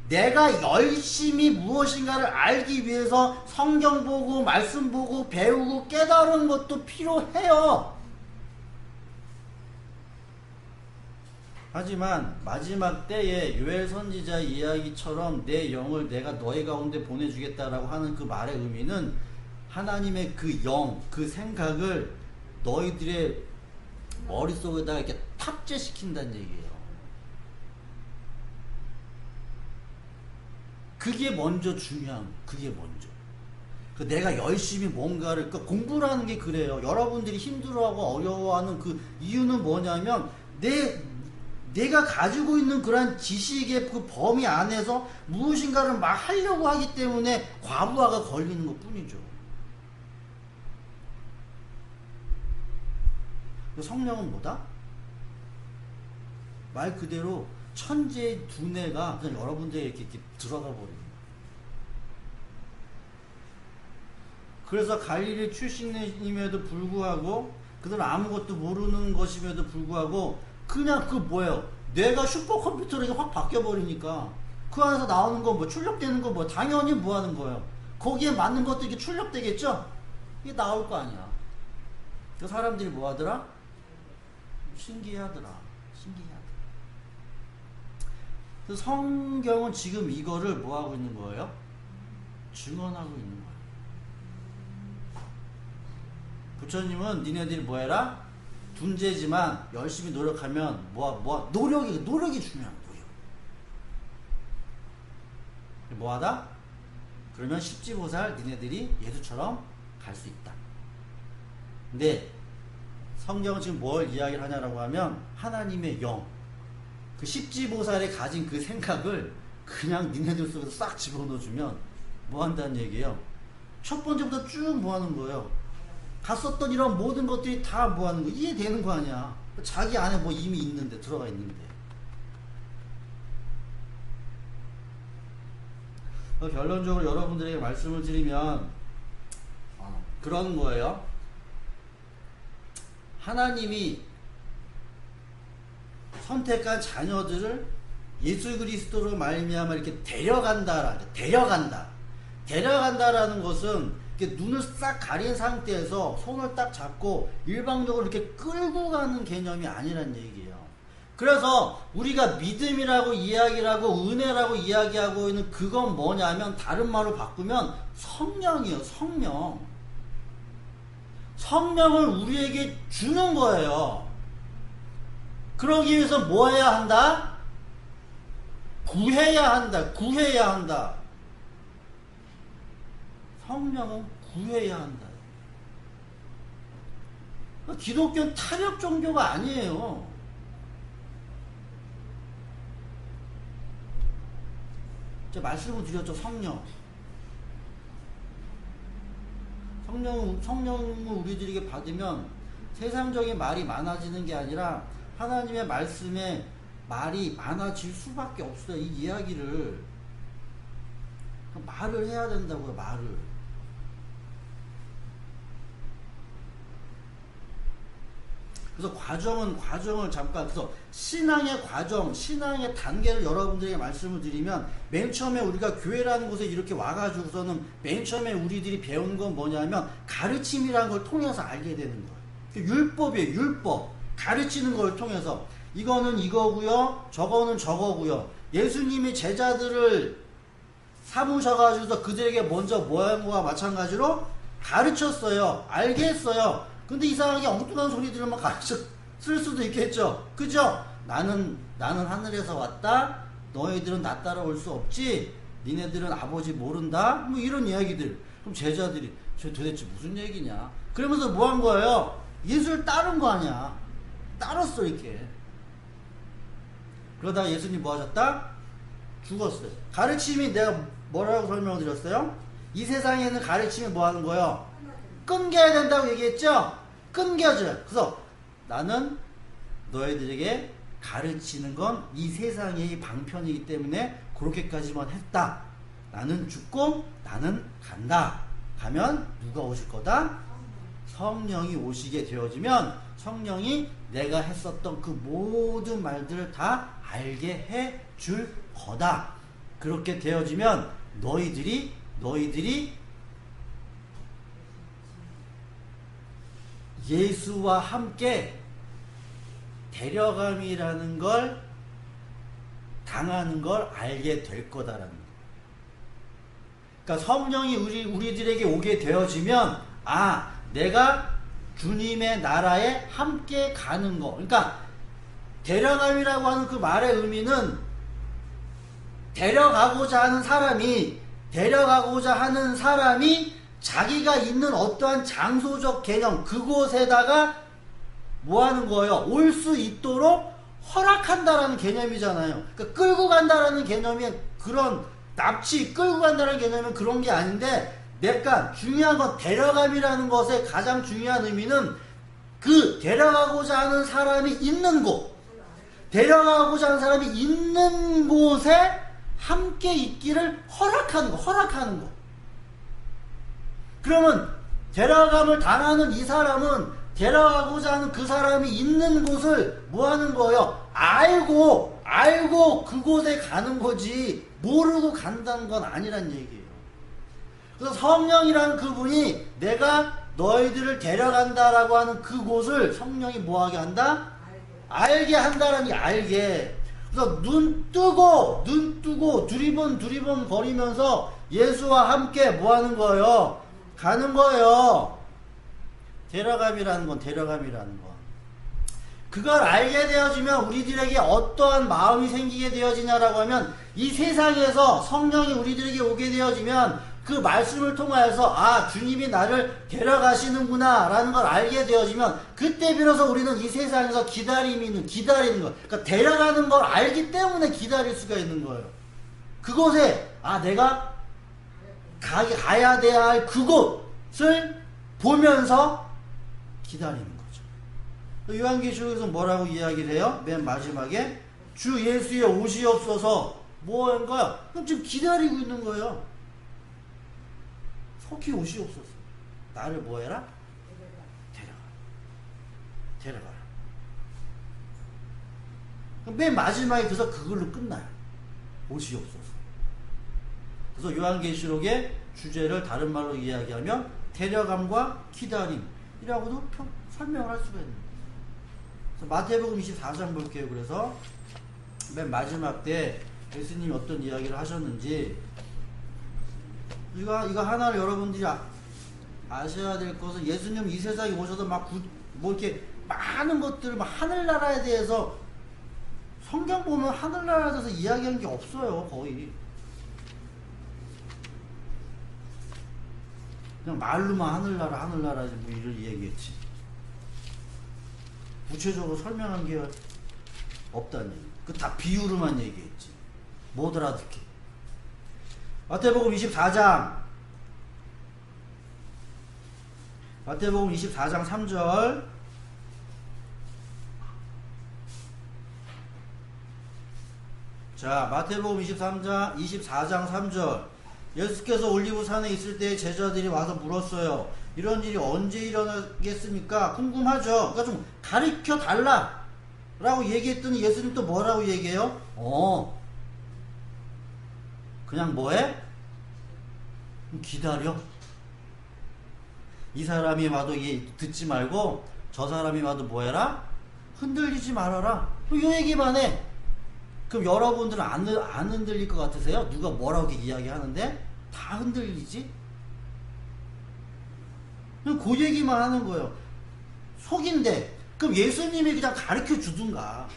내가 열심히 무엇인가를 알기 위해서 성경 보고 말씀 보고 배우고 깨달은 것도 필요해요. 하지만 마지막 때에 요엘 선지자 이야기처럼 내 영을 내가 너희 가운데 보내주겠다라고 하는 그 말의 의미는 하나님의 그 영, 그 생각을 너희들의 머릿속에다가 이렇게 탑재시킨다는 얘기예요. 그게 먼저 중요한, 그게 먼저. 내가 열심히 뭔가를, 그러니까 공부라는 게 그래요. 여러분들이 힘들어하고 어려워하는 그 이유는 뭐냐면, 내가 가지고 있는 그런 지식의 그 범위 안에서 무엇인가를 막 하려고 하기 때문에 과부하가 걸리는 것 뿐이죠. 성령은 뭐다? 말 그대로 천재의 두뇌가 그냥 여러분들에 이렇게 들어가 버리는 거예요. 그래서 갈릴리 출신임에도 불구하고 그들은 아무것도 모르는 것임에도 불구하고 그냥 그 뭐예요? 뇌가 슈퍼컴퓨터로 이게 확 바뀌어버리니까 그 안에서 나오는 거 뭐 출력되는 거 뭐 당연히 뭐 하는 거예요? 거기에 맞는 것도 이게 출력되겠죠? 이게 나올 거 아니야. 그 사람들이 뭐 하더라? 신기하더라. 그 성경은 지금 이거를 뭐 하고 있는 거예요? 증언하고 있는 거예요. 부처님은 니네들이 뭐 해라? 둔재지만 열심히 노력하면 노력이 중요한 거예요. 뭐하다? 그러면 십지보살 니네들이 예수처럼 갈 수 있다. 근데 성경은 지금 뭘 이야기를 하냐라고 하면 하나님의 영, 그 십지보살이 가진 그 생각을 그냥 니네들 속에서 싹 집어넣어주면 뭐 한다는 얘기예요? 첫 번째부터 쭉 뭐 하는 거예요? 갔었던 이런 모든 것들이 다 뭐 하는 거 이해되는 거 아니야. 자기 안에 뭐 이미 있는데, 들어가 있는데. 결론적으로 여러분들에게 말씀을 드리면 그런 거예요. 하나님이 선택한 자녀들을 예수 그리스도로 말미암아 이렇게 데려간다라는 것은 이렇게 눈을 싹 가린 상태에서 손을 딱 잡고 일방적으로 이렇게 끌고 가는 개념이 아니란 얘기예요. 그래서 우리가 믿음이라고 이야기를 하고 은혜라고 이야기하고 있는 그건 뭐냐면 다른 말로 바꾸면 성령이에요. 성령을 우리에게 주는 거예요. 그러기 위해서 뭐 해야 한다? 구해야 한다. 성령은 구해야 한다. 기독교는 타협 종교가 아니에요. 제가 말씀을 드렸죠. 성령을 우리들에게 받으면 세상적인 말이 많아지는 게 아니라 하나님의 말씀에 말이 많아질 수밖에 없어요. 이 이야기를 말을 해야 된다고요. 말을. 그래서 과정을 잠깐, 그래서 신앙의 과정, 신앙의 단계를 여러분들에게 말씀을 드리면 맨 처음에 우리가 교회라는 곳에 이렇게 와가지고서는 맨 처음에 우리들이 배우는 건 뭐냐면 가르침이라는 걸 통해서 알게 되는 거예요. 율법이에요. 율법. 가르치는 걸 통해서 이거는 이거고요, 저거는 저거고요. 예수님이 제자들을 삼으셔가지고서 그들에게 먼저 모양과 마찬가지로 가르쳤어요. 알게 했어요. 근데 이상하게 엉뚱한 소리들만 쓸 수도 있겠죠. 그죠? 나는 하늘에서 왔다. 너희들은 나 따라올 수 없지. 니네들은 아버지 모른다. 뭐 이런 이야기들. 그럼 제자들이 저 도대체 무슨 얘기냐? 그러면서 뭐 한 거예요? 예수를 따른 거 아니야. 따랐어 이렇게. 그러다가 예수님 뭐 하셨다? 죽었어요. 가르침이 내가 뭐라고 설명을 드렸어요? 이 세상에는 가르침이 뭐 하는 거예요? 끊겨야 된다고 얘기했죠? 끊겨져요. 그래서 나는 너희들에게 가르치는 건 이 세상의 방편이기 때문에 그렇게까지만 했다. 나는 죽고 나는 간다. 가면 누가 오실 거다? 성령이 오시게 되어지면 성령이 내가 했었던 그 모든 말들을 다 알게 해 줄 거다. 그렇게 되어지면 너희들이 예수와 함께 데려감이라는 걸 당하는 걸 알게 될 거다라는 거예요. 그러니까 성령이 우리들에게 오게 되어지면 내가 주님의 나라에 함께 가는 거. 그러니까 데려감이라고 하는 그 말의 의미는 데려가고자 하는 사람이 자기가 있는 어떠한 장소적 개념 그곳에다가 뭐 하는 거예요? 올 수 있도록 허락한다라는 개념이잖아요. 그러니까 끌고 간다라는 개념이 그런 납치 끌고 간다는 개념은 그런 게 아닌데 내가 중요한 건 데려감이라는 것의 가장 중요한 의미는 그 데려가고자 하는 사람이 있는 곳 데려가고자 하는 사람이 있는 곳에 함께 있기를 허락하는 거. 그러면 데려감을 당하는 이 사람은 데려가고자 하는 그 사람이 있는 곳을 뭐 하는 거예요? 알고 그곳에 가는 거지 모르고 간다는 건 아니란 얘기예요. 그래서 성령이라는 그분이 내가 너희들을 데려간다라고 하는 그곳을 성령이 뭐하게 한다? 알게 한다라는 게 알게. 그래서 눈 뜨고 두리번 거리면서 예수와 함께 뭐 하는 거예요? 가는 거예요. 데려감이라는 건. 그걸 알게 되어지면 우리들에게 어떠한 마음이 생기게 되어지냐라고 하면 이 세상에서 성령이 우리들에게 오게 되어지면 그 말씀을 통하여서 주님이 나를 데려가시는구나 라는 걸 알게 되어지면 그때 비로소 우리는 이 세상에서 기다리는 거. 그러니까 데려가는 걸 알기 때문에 기다릴 수가 있는 거예요. 그곳에 내가 가야 돼야 할 그곳을 보면서 기다리는 거죠. 요한계시록에서 뭐라고 이야기를 해요? 맨 마지막에 주 예수의 오시옵소서 뭐 하는 거야? 그럼 지금 기다리고 있는 거예요. 속히 오시옵소서. 나를 뭐 해라? 데려가라. 맨 마지막에 그래서 그걸로 끝나요. 오시옵소서. 그래서 요한계시록의 주제를 다른 말로 이야기하면 데려감과 기다림이라고도 설명을 할 수가 있는 거예요. 마태복음 24장 볼게요. 그래서 맨 마지막 때 예수님이 어떤 이야기를 하셨는지 이거 하나를 여러분들이 아셔야 될 것은 예수님 이 세상에 오셔서 뭐 이렇게 많은 것들을 하늘나라에 대해서 성경 보면 하늘나라에 대해서 이야기한 게 없어요. 거의 그냥 말로만 하늘나라 뭐 이런 얘기했지. 구체적으로 설명한 게 없다는 얘기. 그 다 비유로만 얘기했지. 못 알아듣게. 마태복음 24장 3절. 자, 마태복음 24장 3절. 예수께서 올리브산에 있을 때 제자들이 와서 물었어요. 이런 일이 언제 일어나겠습니까? 궁금하죠. 그러니까 좀 가르쳐 달라 라고 얘기했더니 예수님 또 뭐라고 얘기해요? 그냥 뭐해? 기다려. 이 사람이 와도 듣지 말고 저 사람이 와도 뭐해라? 흔들리지 말아라. 이 얘기만 해. 그럼 여러분들은 안 흔들릴 것 같으세요? 누가 뭐라고 이야기하는데 다 흔들리지? 그냥 그 얘기만 하는 거예요. 속인데 그럼 예수님이 그냥 가르쳐 주든가,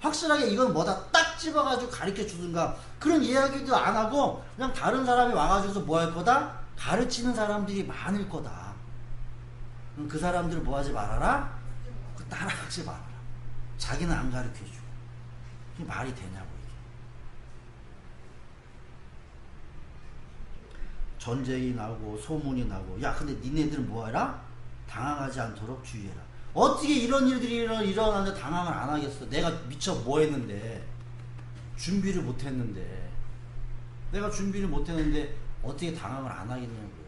확실하게 이건 뭐다 딱 집어가지고 가르쳐 주든가, 그런 이야기도 안 하고 그냥 다른 사람이 와가지고서 뭐 할 거다? 가르치는 사람들이 많을 거다. 그럼 그 사람들을 뭐 하지 말아라? 따라하지 말아라. 자기는 안 가르쳐 주고. 이게 말이 되냐고. 전쟁이 나고 소문이 나고, 야 근데 니네들은 뭐해라? 당황하지 않도록 주의해라. 어떻게 이런 일들이 일어나는데 당황을 안 하겠어? 내가 미처 뭐 했는데, 준비를 못 했는데, 내가 준비를 못 했는데 어떻게 당황을 안 하겠냐고요.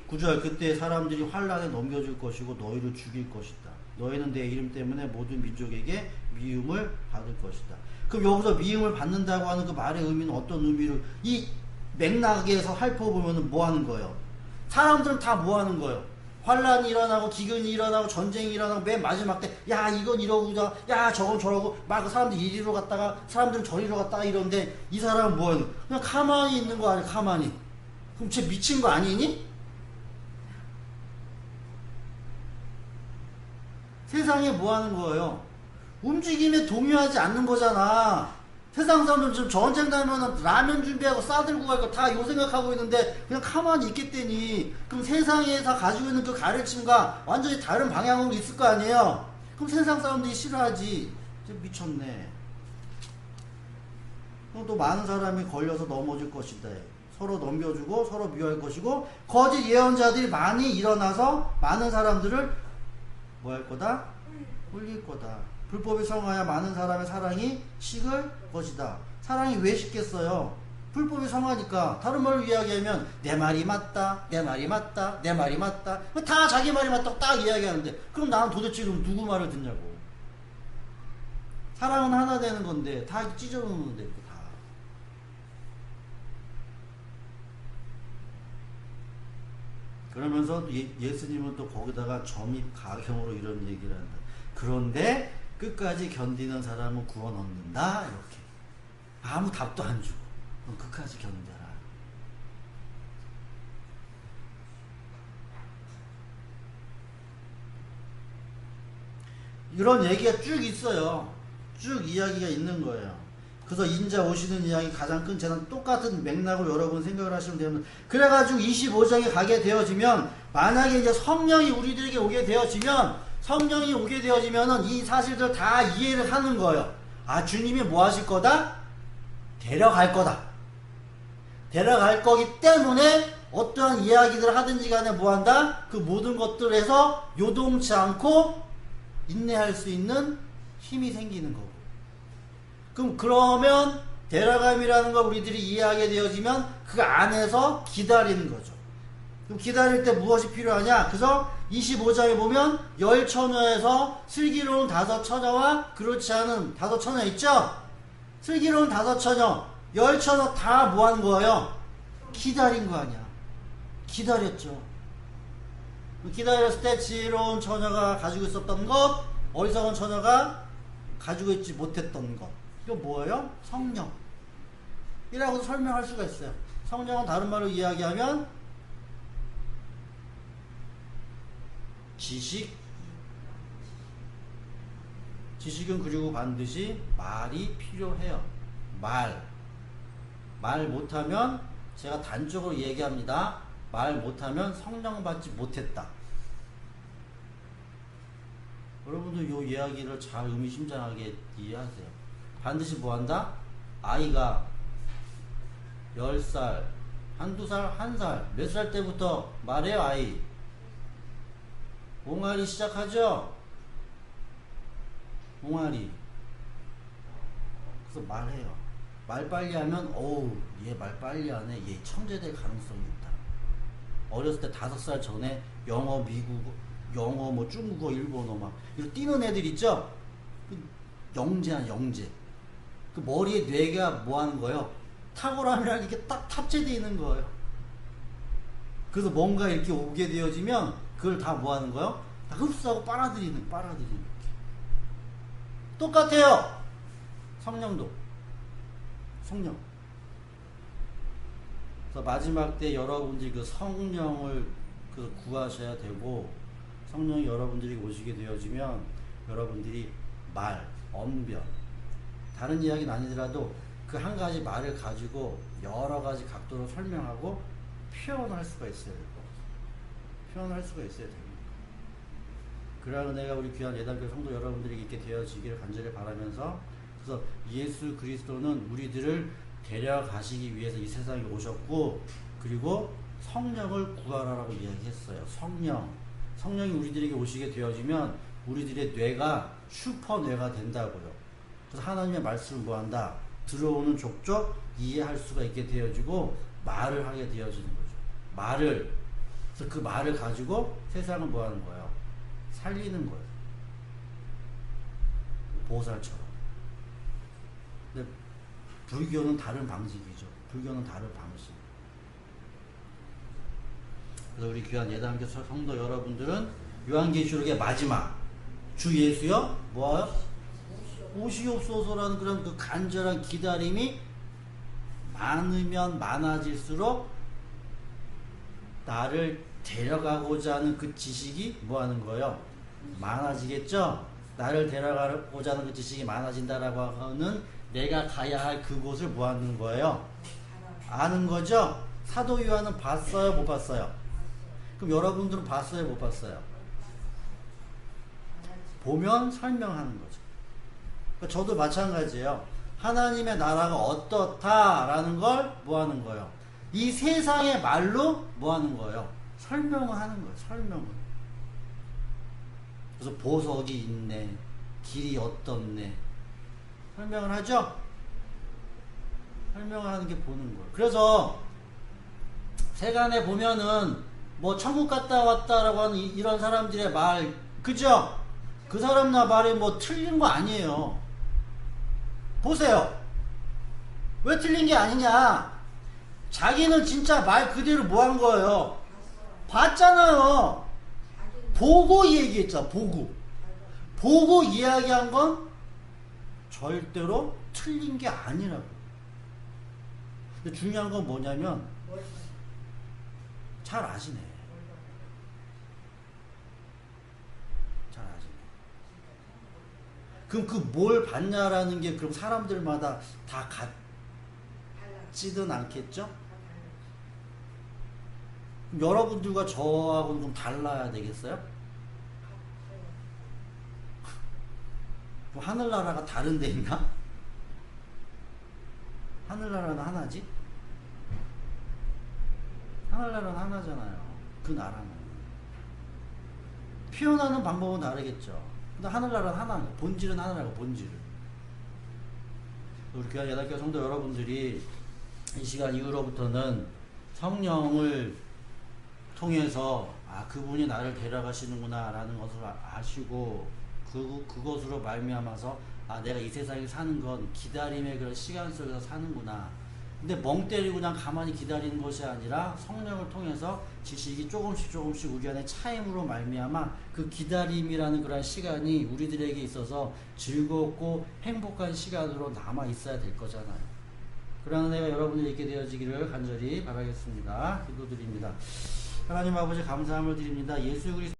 9절, 그때 사람들이 환란에 넘겨줄 것이고 너희를 죽일 것이다. 너희는 내 이름 때문에 모든 민족에게 미움을 받을 것이다. 그럼 여기서 미움을 받는다고 하는 그 말의 의미는 어떤 의미로, 이 맥락에서 살펴보면 뭐 하는 거예요? 사람들은 다 뭐 하는 거예요? 환란이 일어나고 기근이 일어나고 전쟁이 일어나고 맨 마지막 때 야 이건 이러고자, 야 저건 저러고, 막 그 사람들 이리로 갔다가 사람들은 저리로 갔다가 이런데, 이 사람은 뭐 하는 거야? 그냥 가만히 있는 거 아니야? 가만히. 그럼 쟤 미친 거 아니니? 세상에 뭐 하는 거예요? 움직임에 동요하지 않는 거잖아. 세상 사람들 지금 전쟁 나면 라면 준비하고 싸들고 갈 거 다 요 생각하고 있는데 그냥 가만히 있겠대니. 그럼 세상에서 가지고 있는 그 가르침과 완전히 다른 방향으로 있을 거 아니에요? 그럼 세상 사람들이 싫어하지. 미쳤네. 그럼 또 많은 사람이 걸려서 넘어질 것이다. 서로 넘겨주고 서로 미워할 것이고, 거짓 예언자들이 많이 일어나서 많은 사람들을 뭐 할 거다? 울릴 거다. 불법이 성하여 많은 사람의 사랑이 식을 것이다. 사랑이 왜 식겠어요? 불법이 성하니까. 다른 말로 이야기하면 내 말이 맞다, 내 말이 맞다, 내 말이 맞다, 다 자기 말이 맞다고 딱 이야기하는데, 그럼 나는 도대체 그럼 누구 말을 듣냐고. 사랑은 하나 되는 건데 다 찢어놓는데 다. 그러면서 예수님은 또 거기다가 점입 가경으로 이런 얘기를 한다. 그런데 끝까지 견디는 사람은 구원 얻는다. 이렇게 아무 답도 안 주고 끝까지 견뎌라. 이런 얘기가 쭉 있어요. 쭉 이야기가 있는 거예요. 그래서 인자 오시는 이야기 가장 큰 재난, 똑같은 맥락으로 여러분 생각을 하시면 되면, 그래가지고 25장에 가게 되어지면, 만약에 이제 성령이 우리들에게 오게 되어지면, 성령이 오게 되어지면은 이 사실들 다 이해를 하는 거예요. 아, 주님이 뭐 하실 거다? 데려갈 거다. 데려갈 거기 때문에 어떠한 이야기들을 하든지 간에 뭐 한다? 그 모든 것들에서 요동치 않고 인내할 수 있는 힘이 생기는 거고. 그러면 데려감이라는 걸 우리들이 이해하게 되어지면 그 안에서 기다리는 거죠. 그럼 기다릴 때 무엇이 필요하냐? 그래서 25장에 보면 열처녀에서 슬기로운 5처녀와 그렇지 않은 5처녀 있죠? 슬기로운 5처녀, 열처녀 다 뭐 하는 거예요? 기다린 거 아니야. 기다렸죠. 기다렸을 때 지혜로운 처녀가 가지고 있었던 것, 어리석은 처녀가 가지고 있지 못했던 것, 이거 뭐예요? 성령 이라고 설명할 수가 있어요. 성령은 다른 말로 이야기하면 지식은 그리고 반드시 말이 필요해요. 말 못하면, 제가 단적으로 얘기합니다. 말 못하면 성령 받지 못했다. 여러분들 요 이야기를 잘 의미심장하게 이해하세요. 반드시 뭐한다? 아이가 10살, 한두 살, 1살, 몇 살 때부터 말해요. 아이 옹알이 시작하죠? 옹알이. 그래서 말해요. 말 빨리 하면 어우 얘 말 빨리 하네, 얘 천재될 가능성이 있다. 어렸을 때 5살 전에 영어, 미국어, 영어, 뭐 중국어, 일본어 막 이렇게 뛰는 애들 있죠? 영재야, 영재. 그 머리에 뇌가 뭐 하는 거예요? 탁월함이라는 게 딱 탑재되어 있는 거예요. 그래서 뭔가 이렇게 오게 되어지면 그걸 다 뭐 하는 거예요? 다 흡수하고 빨아들이는. 똑같아요. 성령도. 성령. 그래서 마지막 때 여러분들이 그 성령을 구하셔야 되고, 성령이 여러분들이 오시게 되어지면 여러분들이 말, 언변, 다른 이야기는 아니더라도 그 한 가지 말을 가지고 여러 가지 각도로 설명하고 표현할 수가 있어야 돼요. 표현할 수가 있어야 됩니다. 그러한 은혜가 우리 귀한 예단교회 성도 여러분들이 있게 되어지기를 간절히 바라면서, 그래서 예수 그리스도는 우리들을 데려가시기 위해서 이 세상에 오셨고, 그리고 성령을 구하라라고 이야기했어요. 성령이 우리들에게 오시게 되어지면 우리들의 뇌가 슈퍼뇌가 된다고요. 그래서 하나님의 말씀을 뭐한다? 들어오는 족족 이해할 수가 있게 되어지고 말을 하게 되어지는 거죠. 그래서 그 말을 가지고 세상을 뭐하는 거예요? 살리는 거예요. 보살처럼. 근데 불교는 다른 방식이죠. 불교는 다른 방식. 그래서 우리 귀한 예단교 성도 여러분들은 요한계시록의 마지막 주 예수여 뭐요? 오시옵소서라는 그런 그 간절한 기다림이 많으면 많아질수록 나를 데려가고자 하는 그 지식이 뭐 하는 거예요? 많아지겠죠? 나를 데려가고자 하는 그 지식이 많아진다라고 하는 내가 가야 할 그곳을 뭐 하는 거예요? 아는 거죠? 사도 요한은 봤어요? 못 봤어요? 그럼 여러분들은 봤어요? 못 봤어요? 보면 설명하는 거죠. 그러니까 저도 마찬가지예요. 하나님의 나라가 어떻다라는 걸 뭐 하는 거예요? 이 세상의 말로 뭐 하는 거예요? 설명을 하는 거예요. 설명을. 그래서 보석이 있네. 길이 어떻네. 설명을 하죠? 설명을 하는 게 보는 거예요. 그래서 세간에 보면은 뭐 천국 갔다 왔다라고 하는 이런 사람들의 말, 그죠? 그 사람나 말이 뭐 틀린 거 아니에요. 보세요. 왜 틀린 게 아니냐? 자기는 진짜 말 그대로 뭐 한 거예요? 봤잖아요. 보고 얘기했잖아. 보고 이야기한 건 절대로 틀린 게 아니라고. 근데 중요한 건 뭐냐면 잘 아시네. 잘 아시네. 그럼 그 뭘 봤냐라는 게 그럼 사람들마다 다 같지는 않겠죠? 그럼 여러분들과 저하고는 좀 달라야 되겠어요? 뭐 하늘나라가 다른 데 있나? 하늘나라는 하나지? 하늘나라는 하나잖아요. 그 나라는. 표현하는 방법은 다르겠죠. 근데 하늘나라는 하나는, 본질은 하나라고, 본질은. 우리 교회 예단교회 성도 여러분들이 이 시간 이후로부터는 성령을 통해서 그분이 나를 데려가시는구나 라는 것을 아시고 그것으로 말미암아서 내가 이 세상에 사는 건 기다림의 그런 시간 속에서 사는구나. 근데 멍 때리고 그냥 가만히 기다리는 것이 아니라 성령을 통해서 지식이 조금씩 우리 안에 차임으로 말미암아 그 기다림이라는 그런 시간이 우리들에게 있어서 즐겁고 행복한 시간으로 남아 있어야 될 거잖아요. 그러나 내가 여러분들이 있게 되어지기를 간절히 바라겠습니다. 기도드립니다. 하나님 아버지 감사함을 드립니다. 예수 그리스도